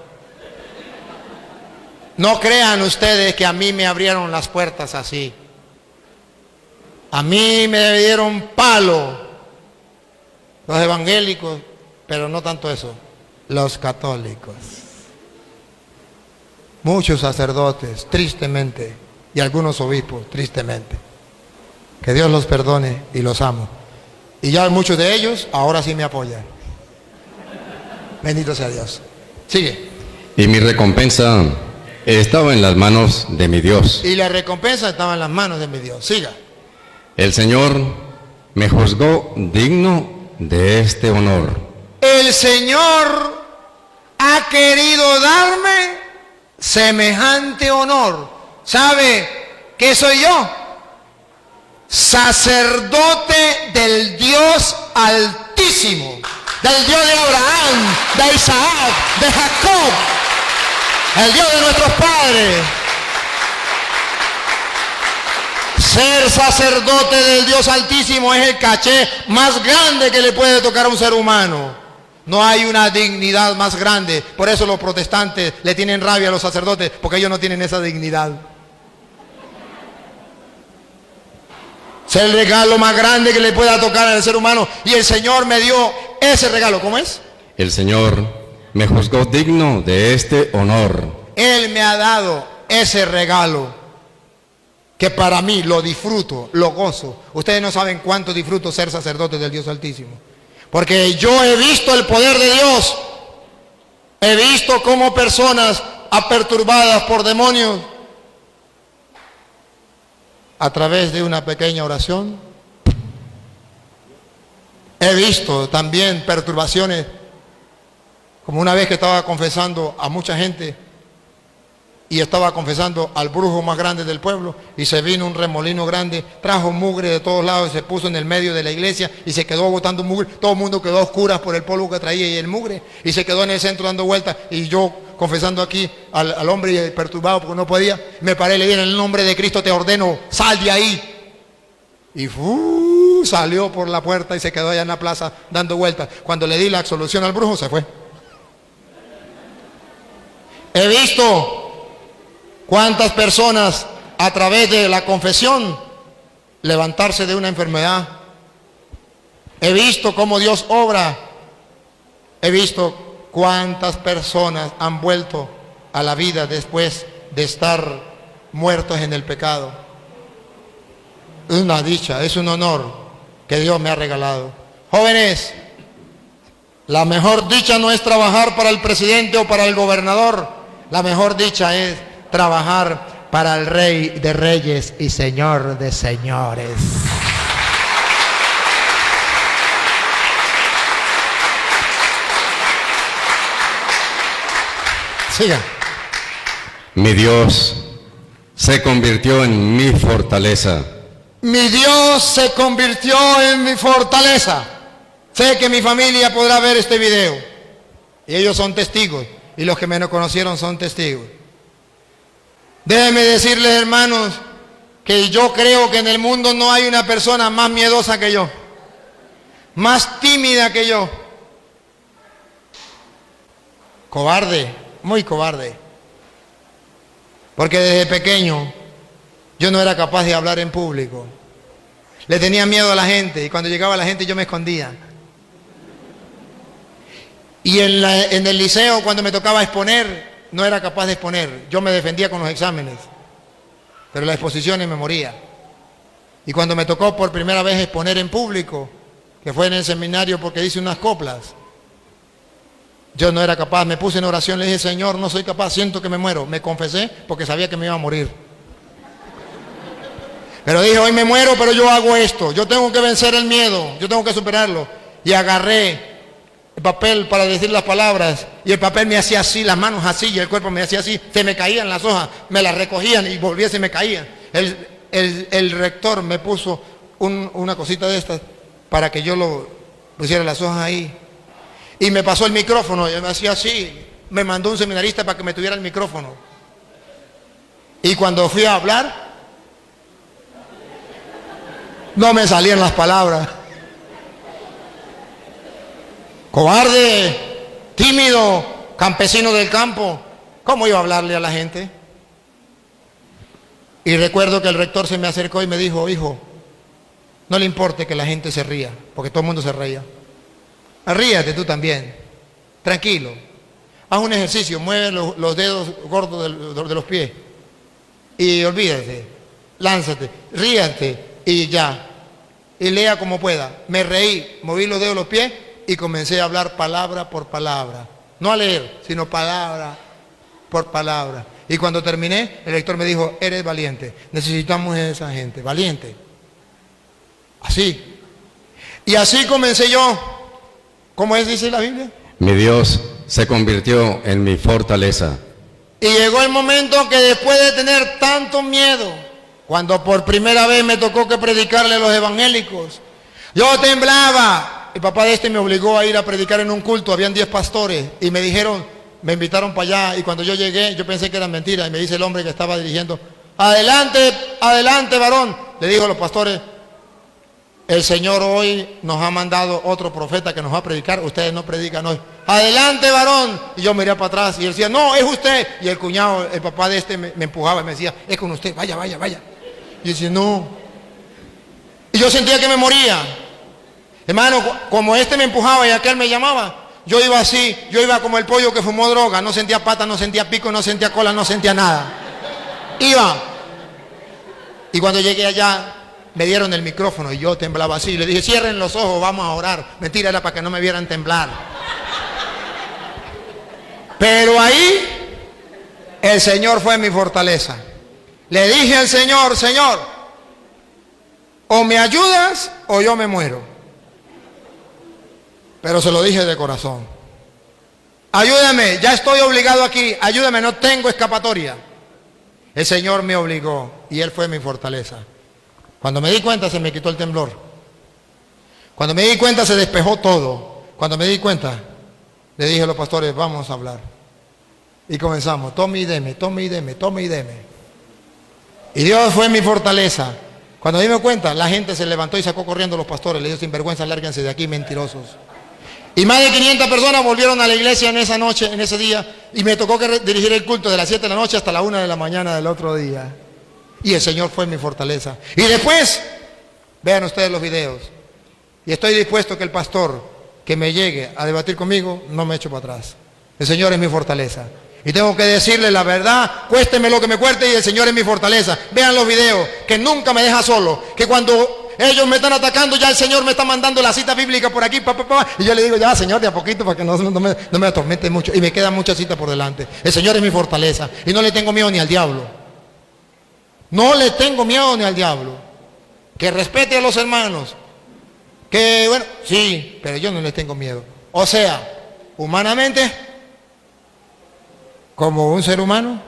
No crean ustedes que a mí me abrieron las puertas así. A mí me dieron palo los evangélicos, pero no tanto eso, los católicos. Muchos sacerdotes, tristemente, y algunos obispos, tristemente. Que Dios los perdone y los amo. Y ya muchos de ellos ahora sí me apoyan. Bendito sea Dios. Sigue. Y mi recompensa estaba en las manos de mi Dios. Y la recompensa estaba en las manos de mi Dios. Siga. El Señor me juzgó digno de este honor. El Señor ha querido darme semejante honor. ¿Sabe qué soy yo? Sacerdote del Dios Altísimo, del Dios de Abraham, de Isaac, de Jacob, el Dios de nuestros padres. Ser sacerdote del Dios Altísimo es el caché más grande que le puede tocar a un ser humano. No hay una dignidad más grande. Por eso los protestantes le tienen rabia a los sacerdotes, porque ellos no tienen esa dignidad. Es el regalo más grande que le pueda tocar al ser humano. Y el Señor me dio ese regalo. ¿Cómo es? El Señor me juzgó digno de este honor. Él me ha dado ese regalo, que para mí lo disfruto, lo gozo. Ustedes no saben cuánto disfruto ser sacerdote del Dios Altísimo. Porque yo he visto el poder de Dios. He visto cómo personas aperturbadas por demonios, a través de una pequeña oración, he visto también perturbaciones, como una vez que estaba confesando a mucha gente y estaba confesando al brujo más grande del pueblo, y se vino un remolino grande, trajo mugre de todos lados y se puso en el medio de la iglesia y se quedó botando mugre. Todo el mundo quedó a oscuras por el polvo que traía y el mugre, y se quedó en el centro dando vueltas, y yo confesando aquí al hombre perturbado porque no podía, me paré y le dije: en el nombre de Cristo te ordeno, sal de ahí. Y salió por la puerta y se quedó allá en la plaza dando vueltas. Cuando le di la absolución al brujo, se fue. He visto cuántas personas a través de la confesión levantarse de una enfermedad. He visto cómo Dios obra. He visto cuántas personas han vuelto a la vida después de estar muertos en el pecado. Es una dicha, es un honor que Dios me ha regalado. Jóvenes, la mejor dicha no es trabajar para el presidente o para el gobernador. La mejor dicha es trabajar para el Rey de Reyes y Señor de Señores. Siga. Mi Dios se convirtió en mi fortaleza. Mi Dios se convirtió en mi fortaleza. Sé que mi familia podrá ver este video y ellos son testigos, y los que me conocieron son testigos. Déjenme decirles, hermanos, que yo creo que en el mundo no hay una persona más miedosa que yo, más tímida que yo. Cobarde, muy cobarde. Porque desde pequeño yo no era capaz de hablar en público. Le tenía miedo a la gente y cuando llegaba la gente yo me escondía. Y en el liceo cuando me tocaba exponer, no era capaz de exponer. Yo me defendía con los exámenes, pero las exposiciones me moría. Y cuando me tocó por primera vez exponer en público, que fue en el seminario porque hice unas coplas, yo no era capaz, me puse en oración, le dije, Señor, no soy capaz, siento que me muero. Me confesé porque sabía que me iba a morir. Pero dije, hoy me muero, pero yo hago esto. Yo tengo que vencer el miedo, yo tengo que superarlo. Y agarré el papel para decir las palabras y el papel me hacía así, las manos así y el cuerpo me hacía así. Se me caían las hojas, me las recogían y volvía, se me caían. El rector me puso una cosita de estas para que yo lo pusiera las hojas ahí. Y me pasó el micrófono, y me hacía así. Me mandó un seminarista para que me tuviera el micrófono. Y cuando fui a hablar, no me salían las palabras. Cobarde, tímido, campesino del campo. ¿Cómo iba a hablarle a la gente? Y recuerdo que el rector se me acercó y me dijo, hijo, no le importe que la gente se ría, porque todo el mundo se reía. Ríate tú también, tranquilo. Haz un ejercicio, mueve los dedos gordos de los pies y olvídate, lánzate, ríate y ya. Y lea como pueda. Me reí, moví los dedos de los pies y comencé a hablar palabra por palabra. No a leer, sino palabra por palabra. Y cuando terminé, el lector me dijo, eres valiente. Necesitamos a esa gente, valiente. Así. Y así comencé yo. ¿Cómo es, dice la Biblia? Mi Dios se convirtió en mi fortaleza. Y llegó el momento que después de tener tanto miedo, cuando por primera vez me tocó que predicarle a los evangélicos, yo temblaba. El papá de este me obligó a ir a predicar en un culto, habían 10 pastores y me dijeron, me invitaron para allá y cuando yo llegué, yo pensé que eran mentiras y me dice el hombre que estaba dirigiendo, adelante, adelante varón. Le dijo a los pastores, el Señor hoy nos ha mandado otro profeta que nos va a predicar, ustedes no predican hoy. Adelante varón. Y yo miré para atrás y él decía, no, es usted. Y el cuñado, el papá de este me empujaba y me decía, es con usted, vaya, vaya, vaya. Y yo decía, no. Y yo sentía que me moría. Hermano, como este me empujaba y aquel me llamaba, yo iba así, yo iba como el pollo que fumó droga, no sentía pata, no sentía pico, no sentía cola, no sentía nada. Iba. Y cuando llegué allá, me dieron el micrófono y yo temblaba así. Le dije, cierren los ojos, vamos a orar. Mentira, era para que no me vieran temblar. Pero ahí, el Señor fue mi fortaleza. Le dije al Señor, Señor, o me ayudas o yo me muero. Pero se lo dije de corazón. Ayúdame, ya estoy obligado aquí, ayúdame, no tengo escapatoria. El Señor me obligó y Él fue mi fortaleza. Cuando me di cuenta se me quitó el temblor. Cuando me di cuenta se despejó todo. Cuando me di cuenta, le dije a los pastores, vamos a hablar. Y comenzamos, tome y deme, tome y deme, tome y deme. Y Dios fue mi fortaleza. Cuando me di cuenta, la gente se levantó y sacó corriendo a los pastores. Le dijo, sinvergüenza, lárguense de aquí, mentirosos. Y más de 500 personas volvieron a la iglesia en esa noche, en ese día. Y me tocó que dirigir el culto de las 7 de la noche hasta la 1 de la mañana del otro día. Y el Señor fue mi fortaleza. Y después, vean ustedes los videos. Y estoy dispuesto que el pastor que me llegue a debatir conmigo, no me echo para atrás. El Señor es mi fortaleza. Y tengo que decirle la verdad, cuésteme lo que me cueste y el Señor es mi fortaleza. Vean los videos, que nunca me deja solo. Que cuando ellos me están atacando, ya el Señor me está mandando la cita bíblica por aquí, y yo le digo, ya Señor, de a poquito para que no me atormente mucho. Y me quedan muchas citas por delante. El Señor es mi fortaleza. Y no le tengo miedo ni al diablo. No le tengo miedo ni al diablo. Que respete a los hermanos. Que bueno, sí, pero yo no le tengo miedo. O sea, humanamente, como un ser humano,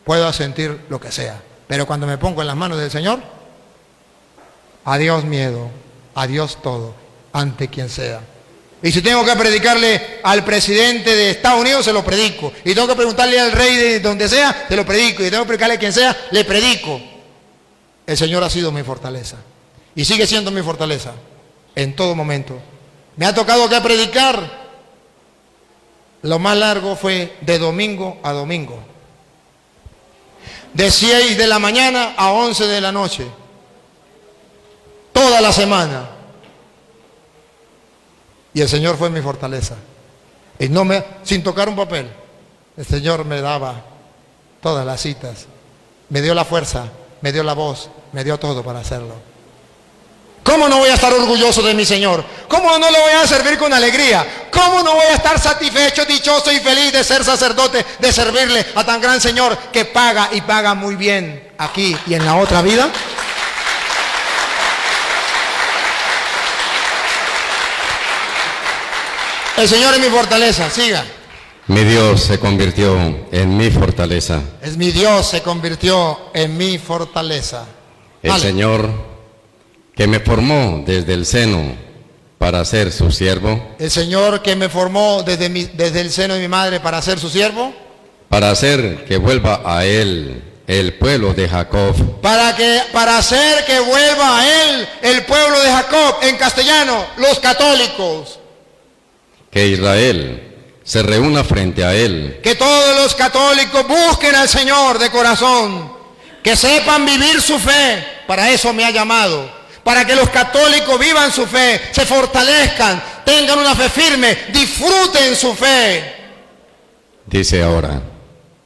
puedo sentir lo que sea. Pero cuando me pongo en las manos del Señor, adiós miedo, adiós todo, ante quien sea. Y si tengo que predicarle al presidente de Estados Unidos, se lo predico. Y tengo que preguntarle al rey de donde sea, se lo predico. Y tengo que predicarle a quien sea, le predico. El Señor ha sido mi fortaleza. Y sigue siendo mi fortaleza en todo momento. Me ha tocado que predicar. Lo más largo fue de domingo a domingo. de 6 de la mañana a 11 de la noche, toda la semana. Y el Señor fue mi fortaleza. Y sin tocar un papel, el Señor me daba todas las citas, me dio la fuerza, me dio la voz, me dio todo para hacerlo. ¿Cómo no voy a estar orgulloso de mi Señor? ¿Cómo no lo voy a servir con alegría? ¿Cómo no voy a estar satisfecho, dichoso y feliz de ser sacerdote, de servirle a tan gran Señor que paga y paga muy bien aquí y en la otra vida? El Señor es mi fortaleza, siga. Mi Dios se convirtió en mi fortaleza. Es mi Dios se convirtió en mi fortaleza. El Vale. Señor que me formó desde el seno para ser su siervo, El Señor que me formó desde el seno de mi madre para ser su siervo, para hacer que vuelva a Él el pueblo de Jacob, para hacer que vuelva a Él el pueblo de Jacob, en castellano, los católicos. que Israel se reúna frente a Él, Que todos los católicos busquen al Señor de corazón, que sepan vivir su fe, para eso me ha llamado. Para que los católicos vivan su fe, se fortalezcan, tengan una fe firme, disfruten su fe. dice ahora,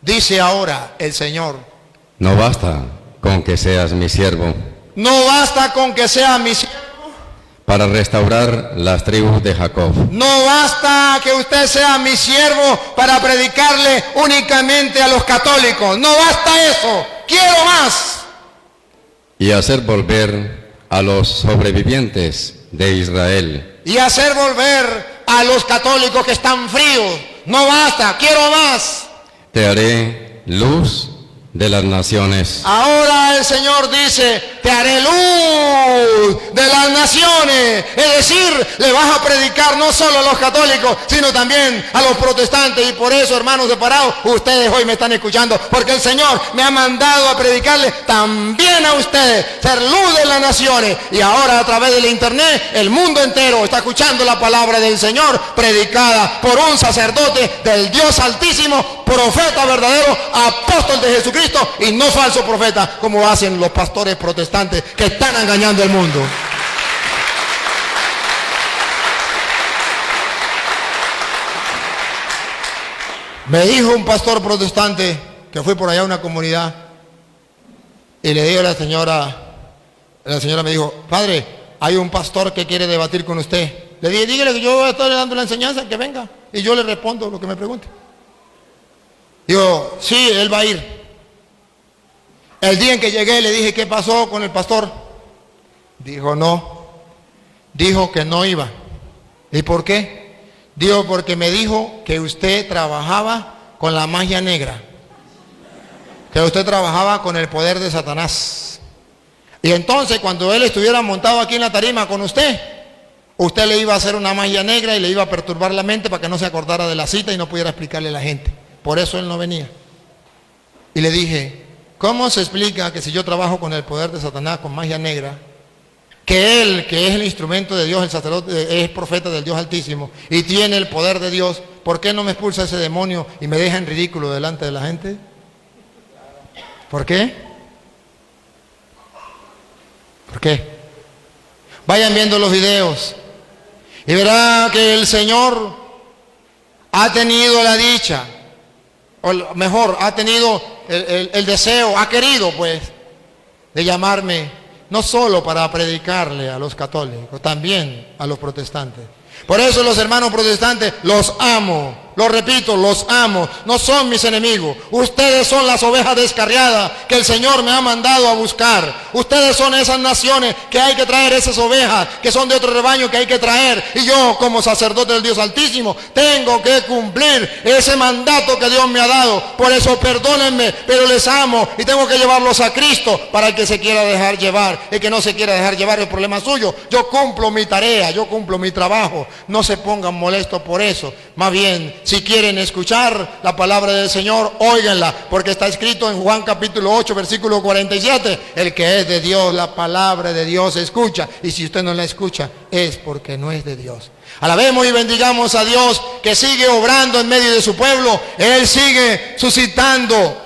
Dice ahora el Señor, no basta con que seas mi siervo no basta con que sea mi siervo, para restaurar las tribus de Jacob, no basta que usted sea mi siervo para predicarle únicamente a los católicos, no basta eso, quiero más. y hacer volver a los sobrevivientes de Israel, Y hacer volver a los católicos que están fríos, no basta, quiero más. te haré luz de las naciones. Ahora el Señor dice, te haré luz de las naciones. Es decir, le vas a predicar no solo a los católicos, sino también a los protestantes. Y por eso, hermanos separados, ustedes hoy me están escuchando, porque el Señor me ha mandado a predicarle también a ustedes, ser luz de las naciones. Y ahora a través del internet, el mundo entero está escuchando la palabra del Señor, predicada por un sacerdote del Dios Altísimo, profeta verdadero, apóstol de Jesucristo, y no falso profeta como hacen los pastores protestantes que están engañando al mundo. Me dijo un pastor protestante que fue por allá a una comunidad y le dijo a la señora me dijo, padre, hay un pastor que quiere debatir con usted. Le dije, dígale que yo voy a estar dando la enseñanza, que venga y yo le respondo lo que me pregunte. Digo, sí, él va a ir. El día en que llegué le dije, ¿qué pasó con el pastor? Dijo, no. Dijo que no iba. ¿Y por qué? Dijo, porque me dijo que usted trabajaba con la magia negra. Que usted trabajaba con el poder de Satanás. Y entonces cuando él estuviera montado aquí en la tarima con usted, usted le iba a hacer una magia negra y le iba a perturbar la mente para que no se acordara de la cita y no pudiera explicarle a la gente. Por eso él no venía. Y le dije, ¿cómo se explica que si yo trabajo con el poder de Satanás, con magia negra, que él, que es el instrumento de Dios, el sacerdote, es profeta del Dios Altísimo y tiene el poder de Dios, ¿por qué no me expulsa ese demonio y me deja en ridículo delante de la gente? ¿Por qué? ¿Por qué? Vayan viendo los videos y verá que el Señor ha tenido la dicha, o mejor, ha tenido el deseo, ha querido pues, de llamarme no solo para predicarle a los católicos, también a los protestantes. Por eso los hermanos protestantes los amo, lo repito, los amo, no son mis enemigos. Ustedes son las ovejas descarriadas que el Señor me ha mandado a buscar. Ustedes son esas naciones que hay que traer, esas ovejas que son de otro rebaño que hay que traer. Y yo como sacerdote del Dios Altísimo tengo que cumplir ese mandato que Dios me ha dado. Por eso perdónenme, pero les amo y tengo que llevarlos a Cristo para el que se quiera dejar llevar. El que no se quiera dejar llevar es problema suyo. Yo cumplo mi tarea, yo cumplo mi trabajo. No se pongan molestos por eso. Más bien, si quieren escuchar la palabra del Señor, óiganla, porque está escrito en Juan capítulo 8, versículo 47, el que es de Dios, la palabra de Dios escucha, y si usted no la escucha, es porque no es de Dios. Alabemos y bendigamos a Dios, que sigue obrando en medio de su pueblo. Él sigue suscitando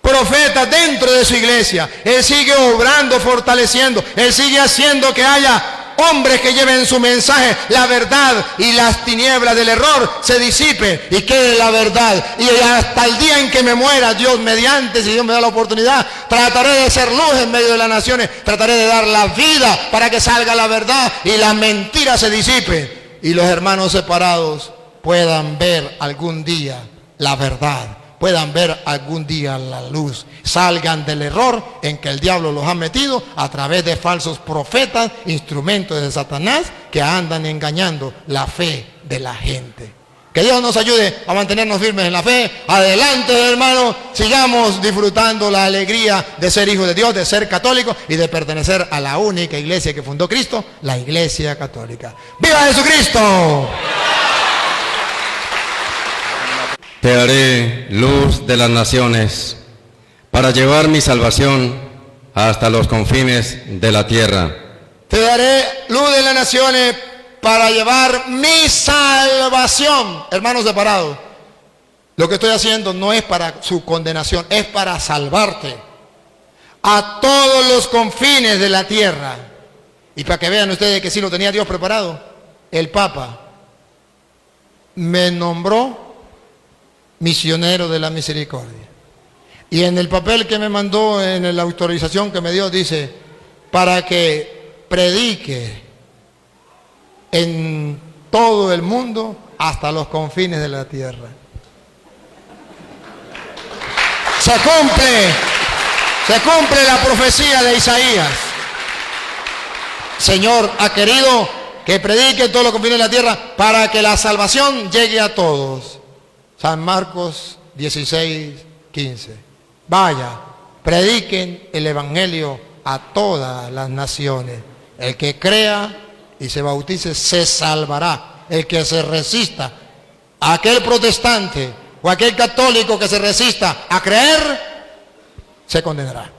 profetas profetas dentro de su iglesia. Él sigue obrando, fortaleciendo. Él sigue haciendo que haya hombres que lleven su mensaje, la verdad, y las tinieblas del error se disipen y quede la verdad. Y hasta el día en que me muera, Dios mediante, si Dios me da la oportunidad, trataré de ser luz en medio de las naciones. Trataré de dar la vida para que salga la verdad y la mentira se disipe. Y los hermanos separados puedan ver algún día la verdad, puedan ver algún día la luz, salgan del error en que el diablo los ha metido a través de falsos profetas, instrumentos de Satanás que andan engañando la fe de la gente. Que Dios nos ayude a mantenernos firmes en la fe. Adelante, hermanos, sigamos disfrutando la alegría de ser hijos de Dios, de ser católicos y de pertenecer a la única iglesia que fundó Cristo, la Iglesia Católica. ¡Viva Jesucristo! Te haré luz de las naciones para llevar mi salvación hasta los confines de la tierra. Te daré luz de las naciones para llevar mi salvación. Hermanos separados, lo que estoy haciendo no es para su condenación, es para salvarte a todos los confines de la tierra. Y para que vean ustedes que sí lo tenía Dios preparado, el Papa me nombró misionero de la misericordia. Y en el papel que me mandó, en la autorización que me dio, dice, para que predique en todo el mundo hasta los confines de la tierra. Se cumple la profecía de Isaías. Señor ha querido que predique en todos los confines de la tierra para que la salvación llegue a todos. San Marcos 16:15. Vaya, prediquen el evangelio a todas las naciones. El que crea y se bautice se salvará. El que se resista, aquel protestante o aquel católico que se resista a creer, se condenará.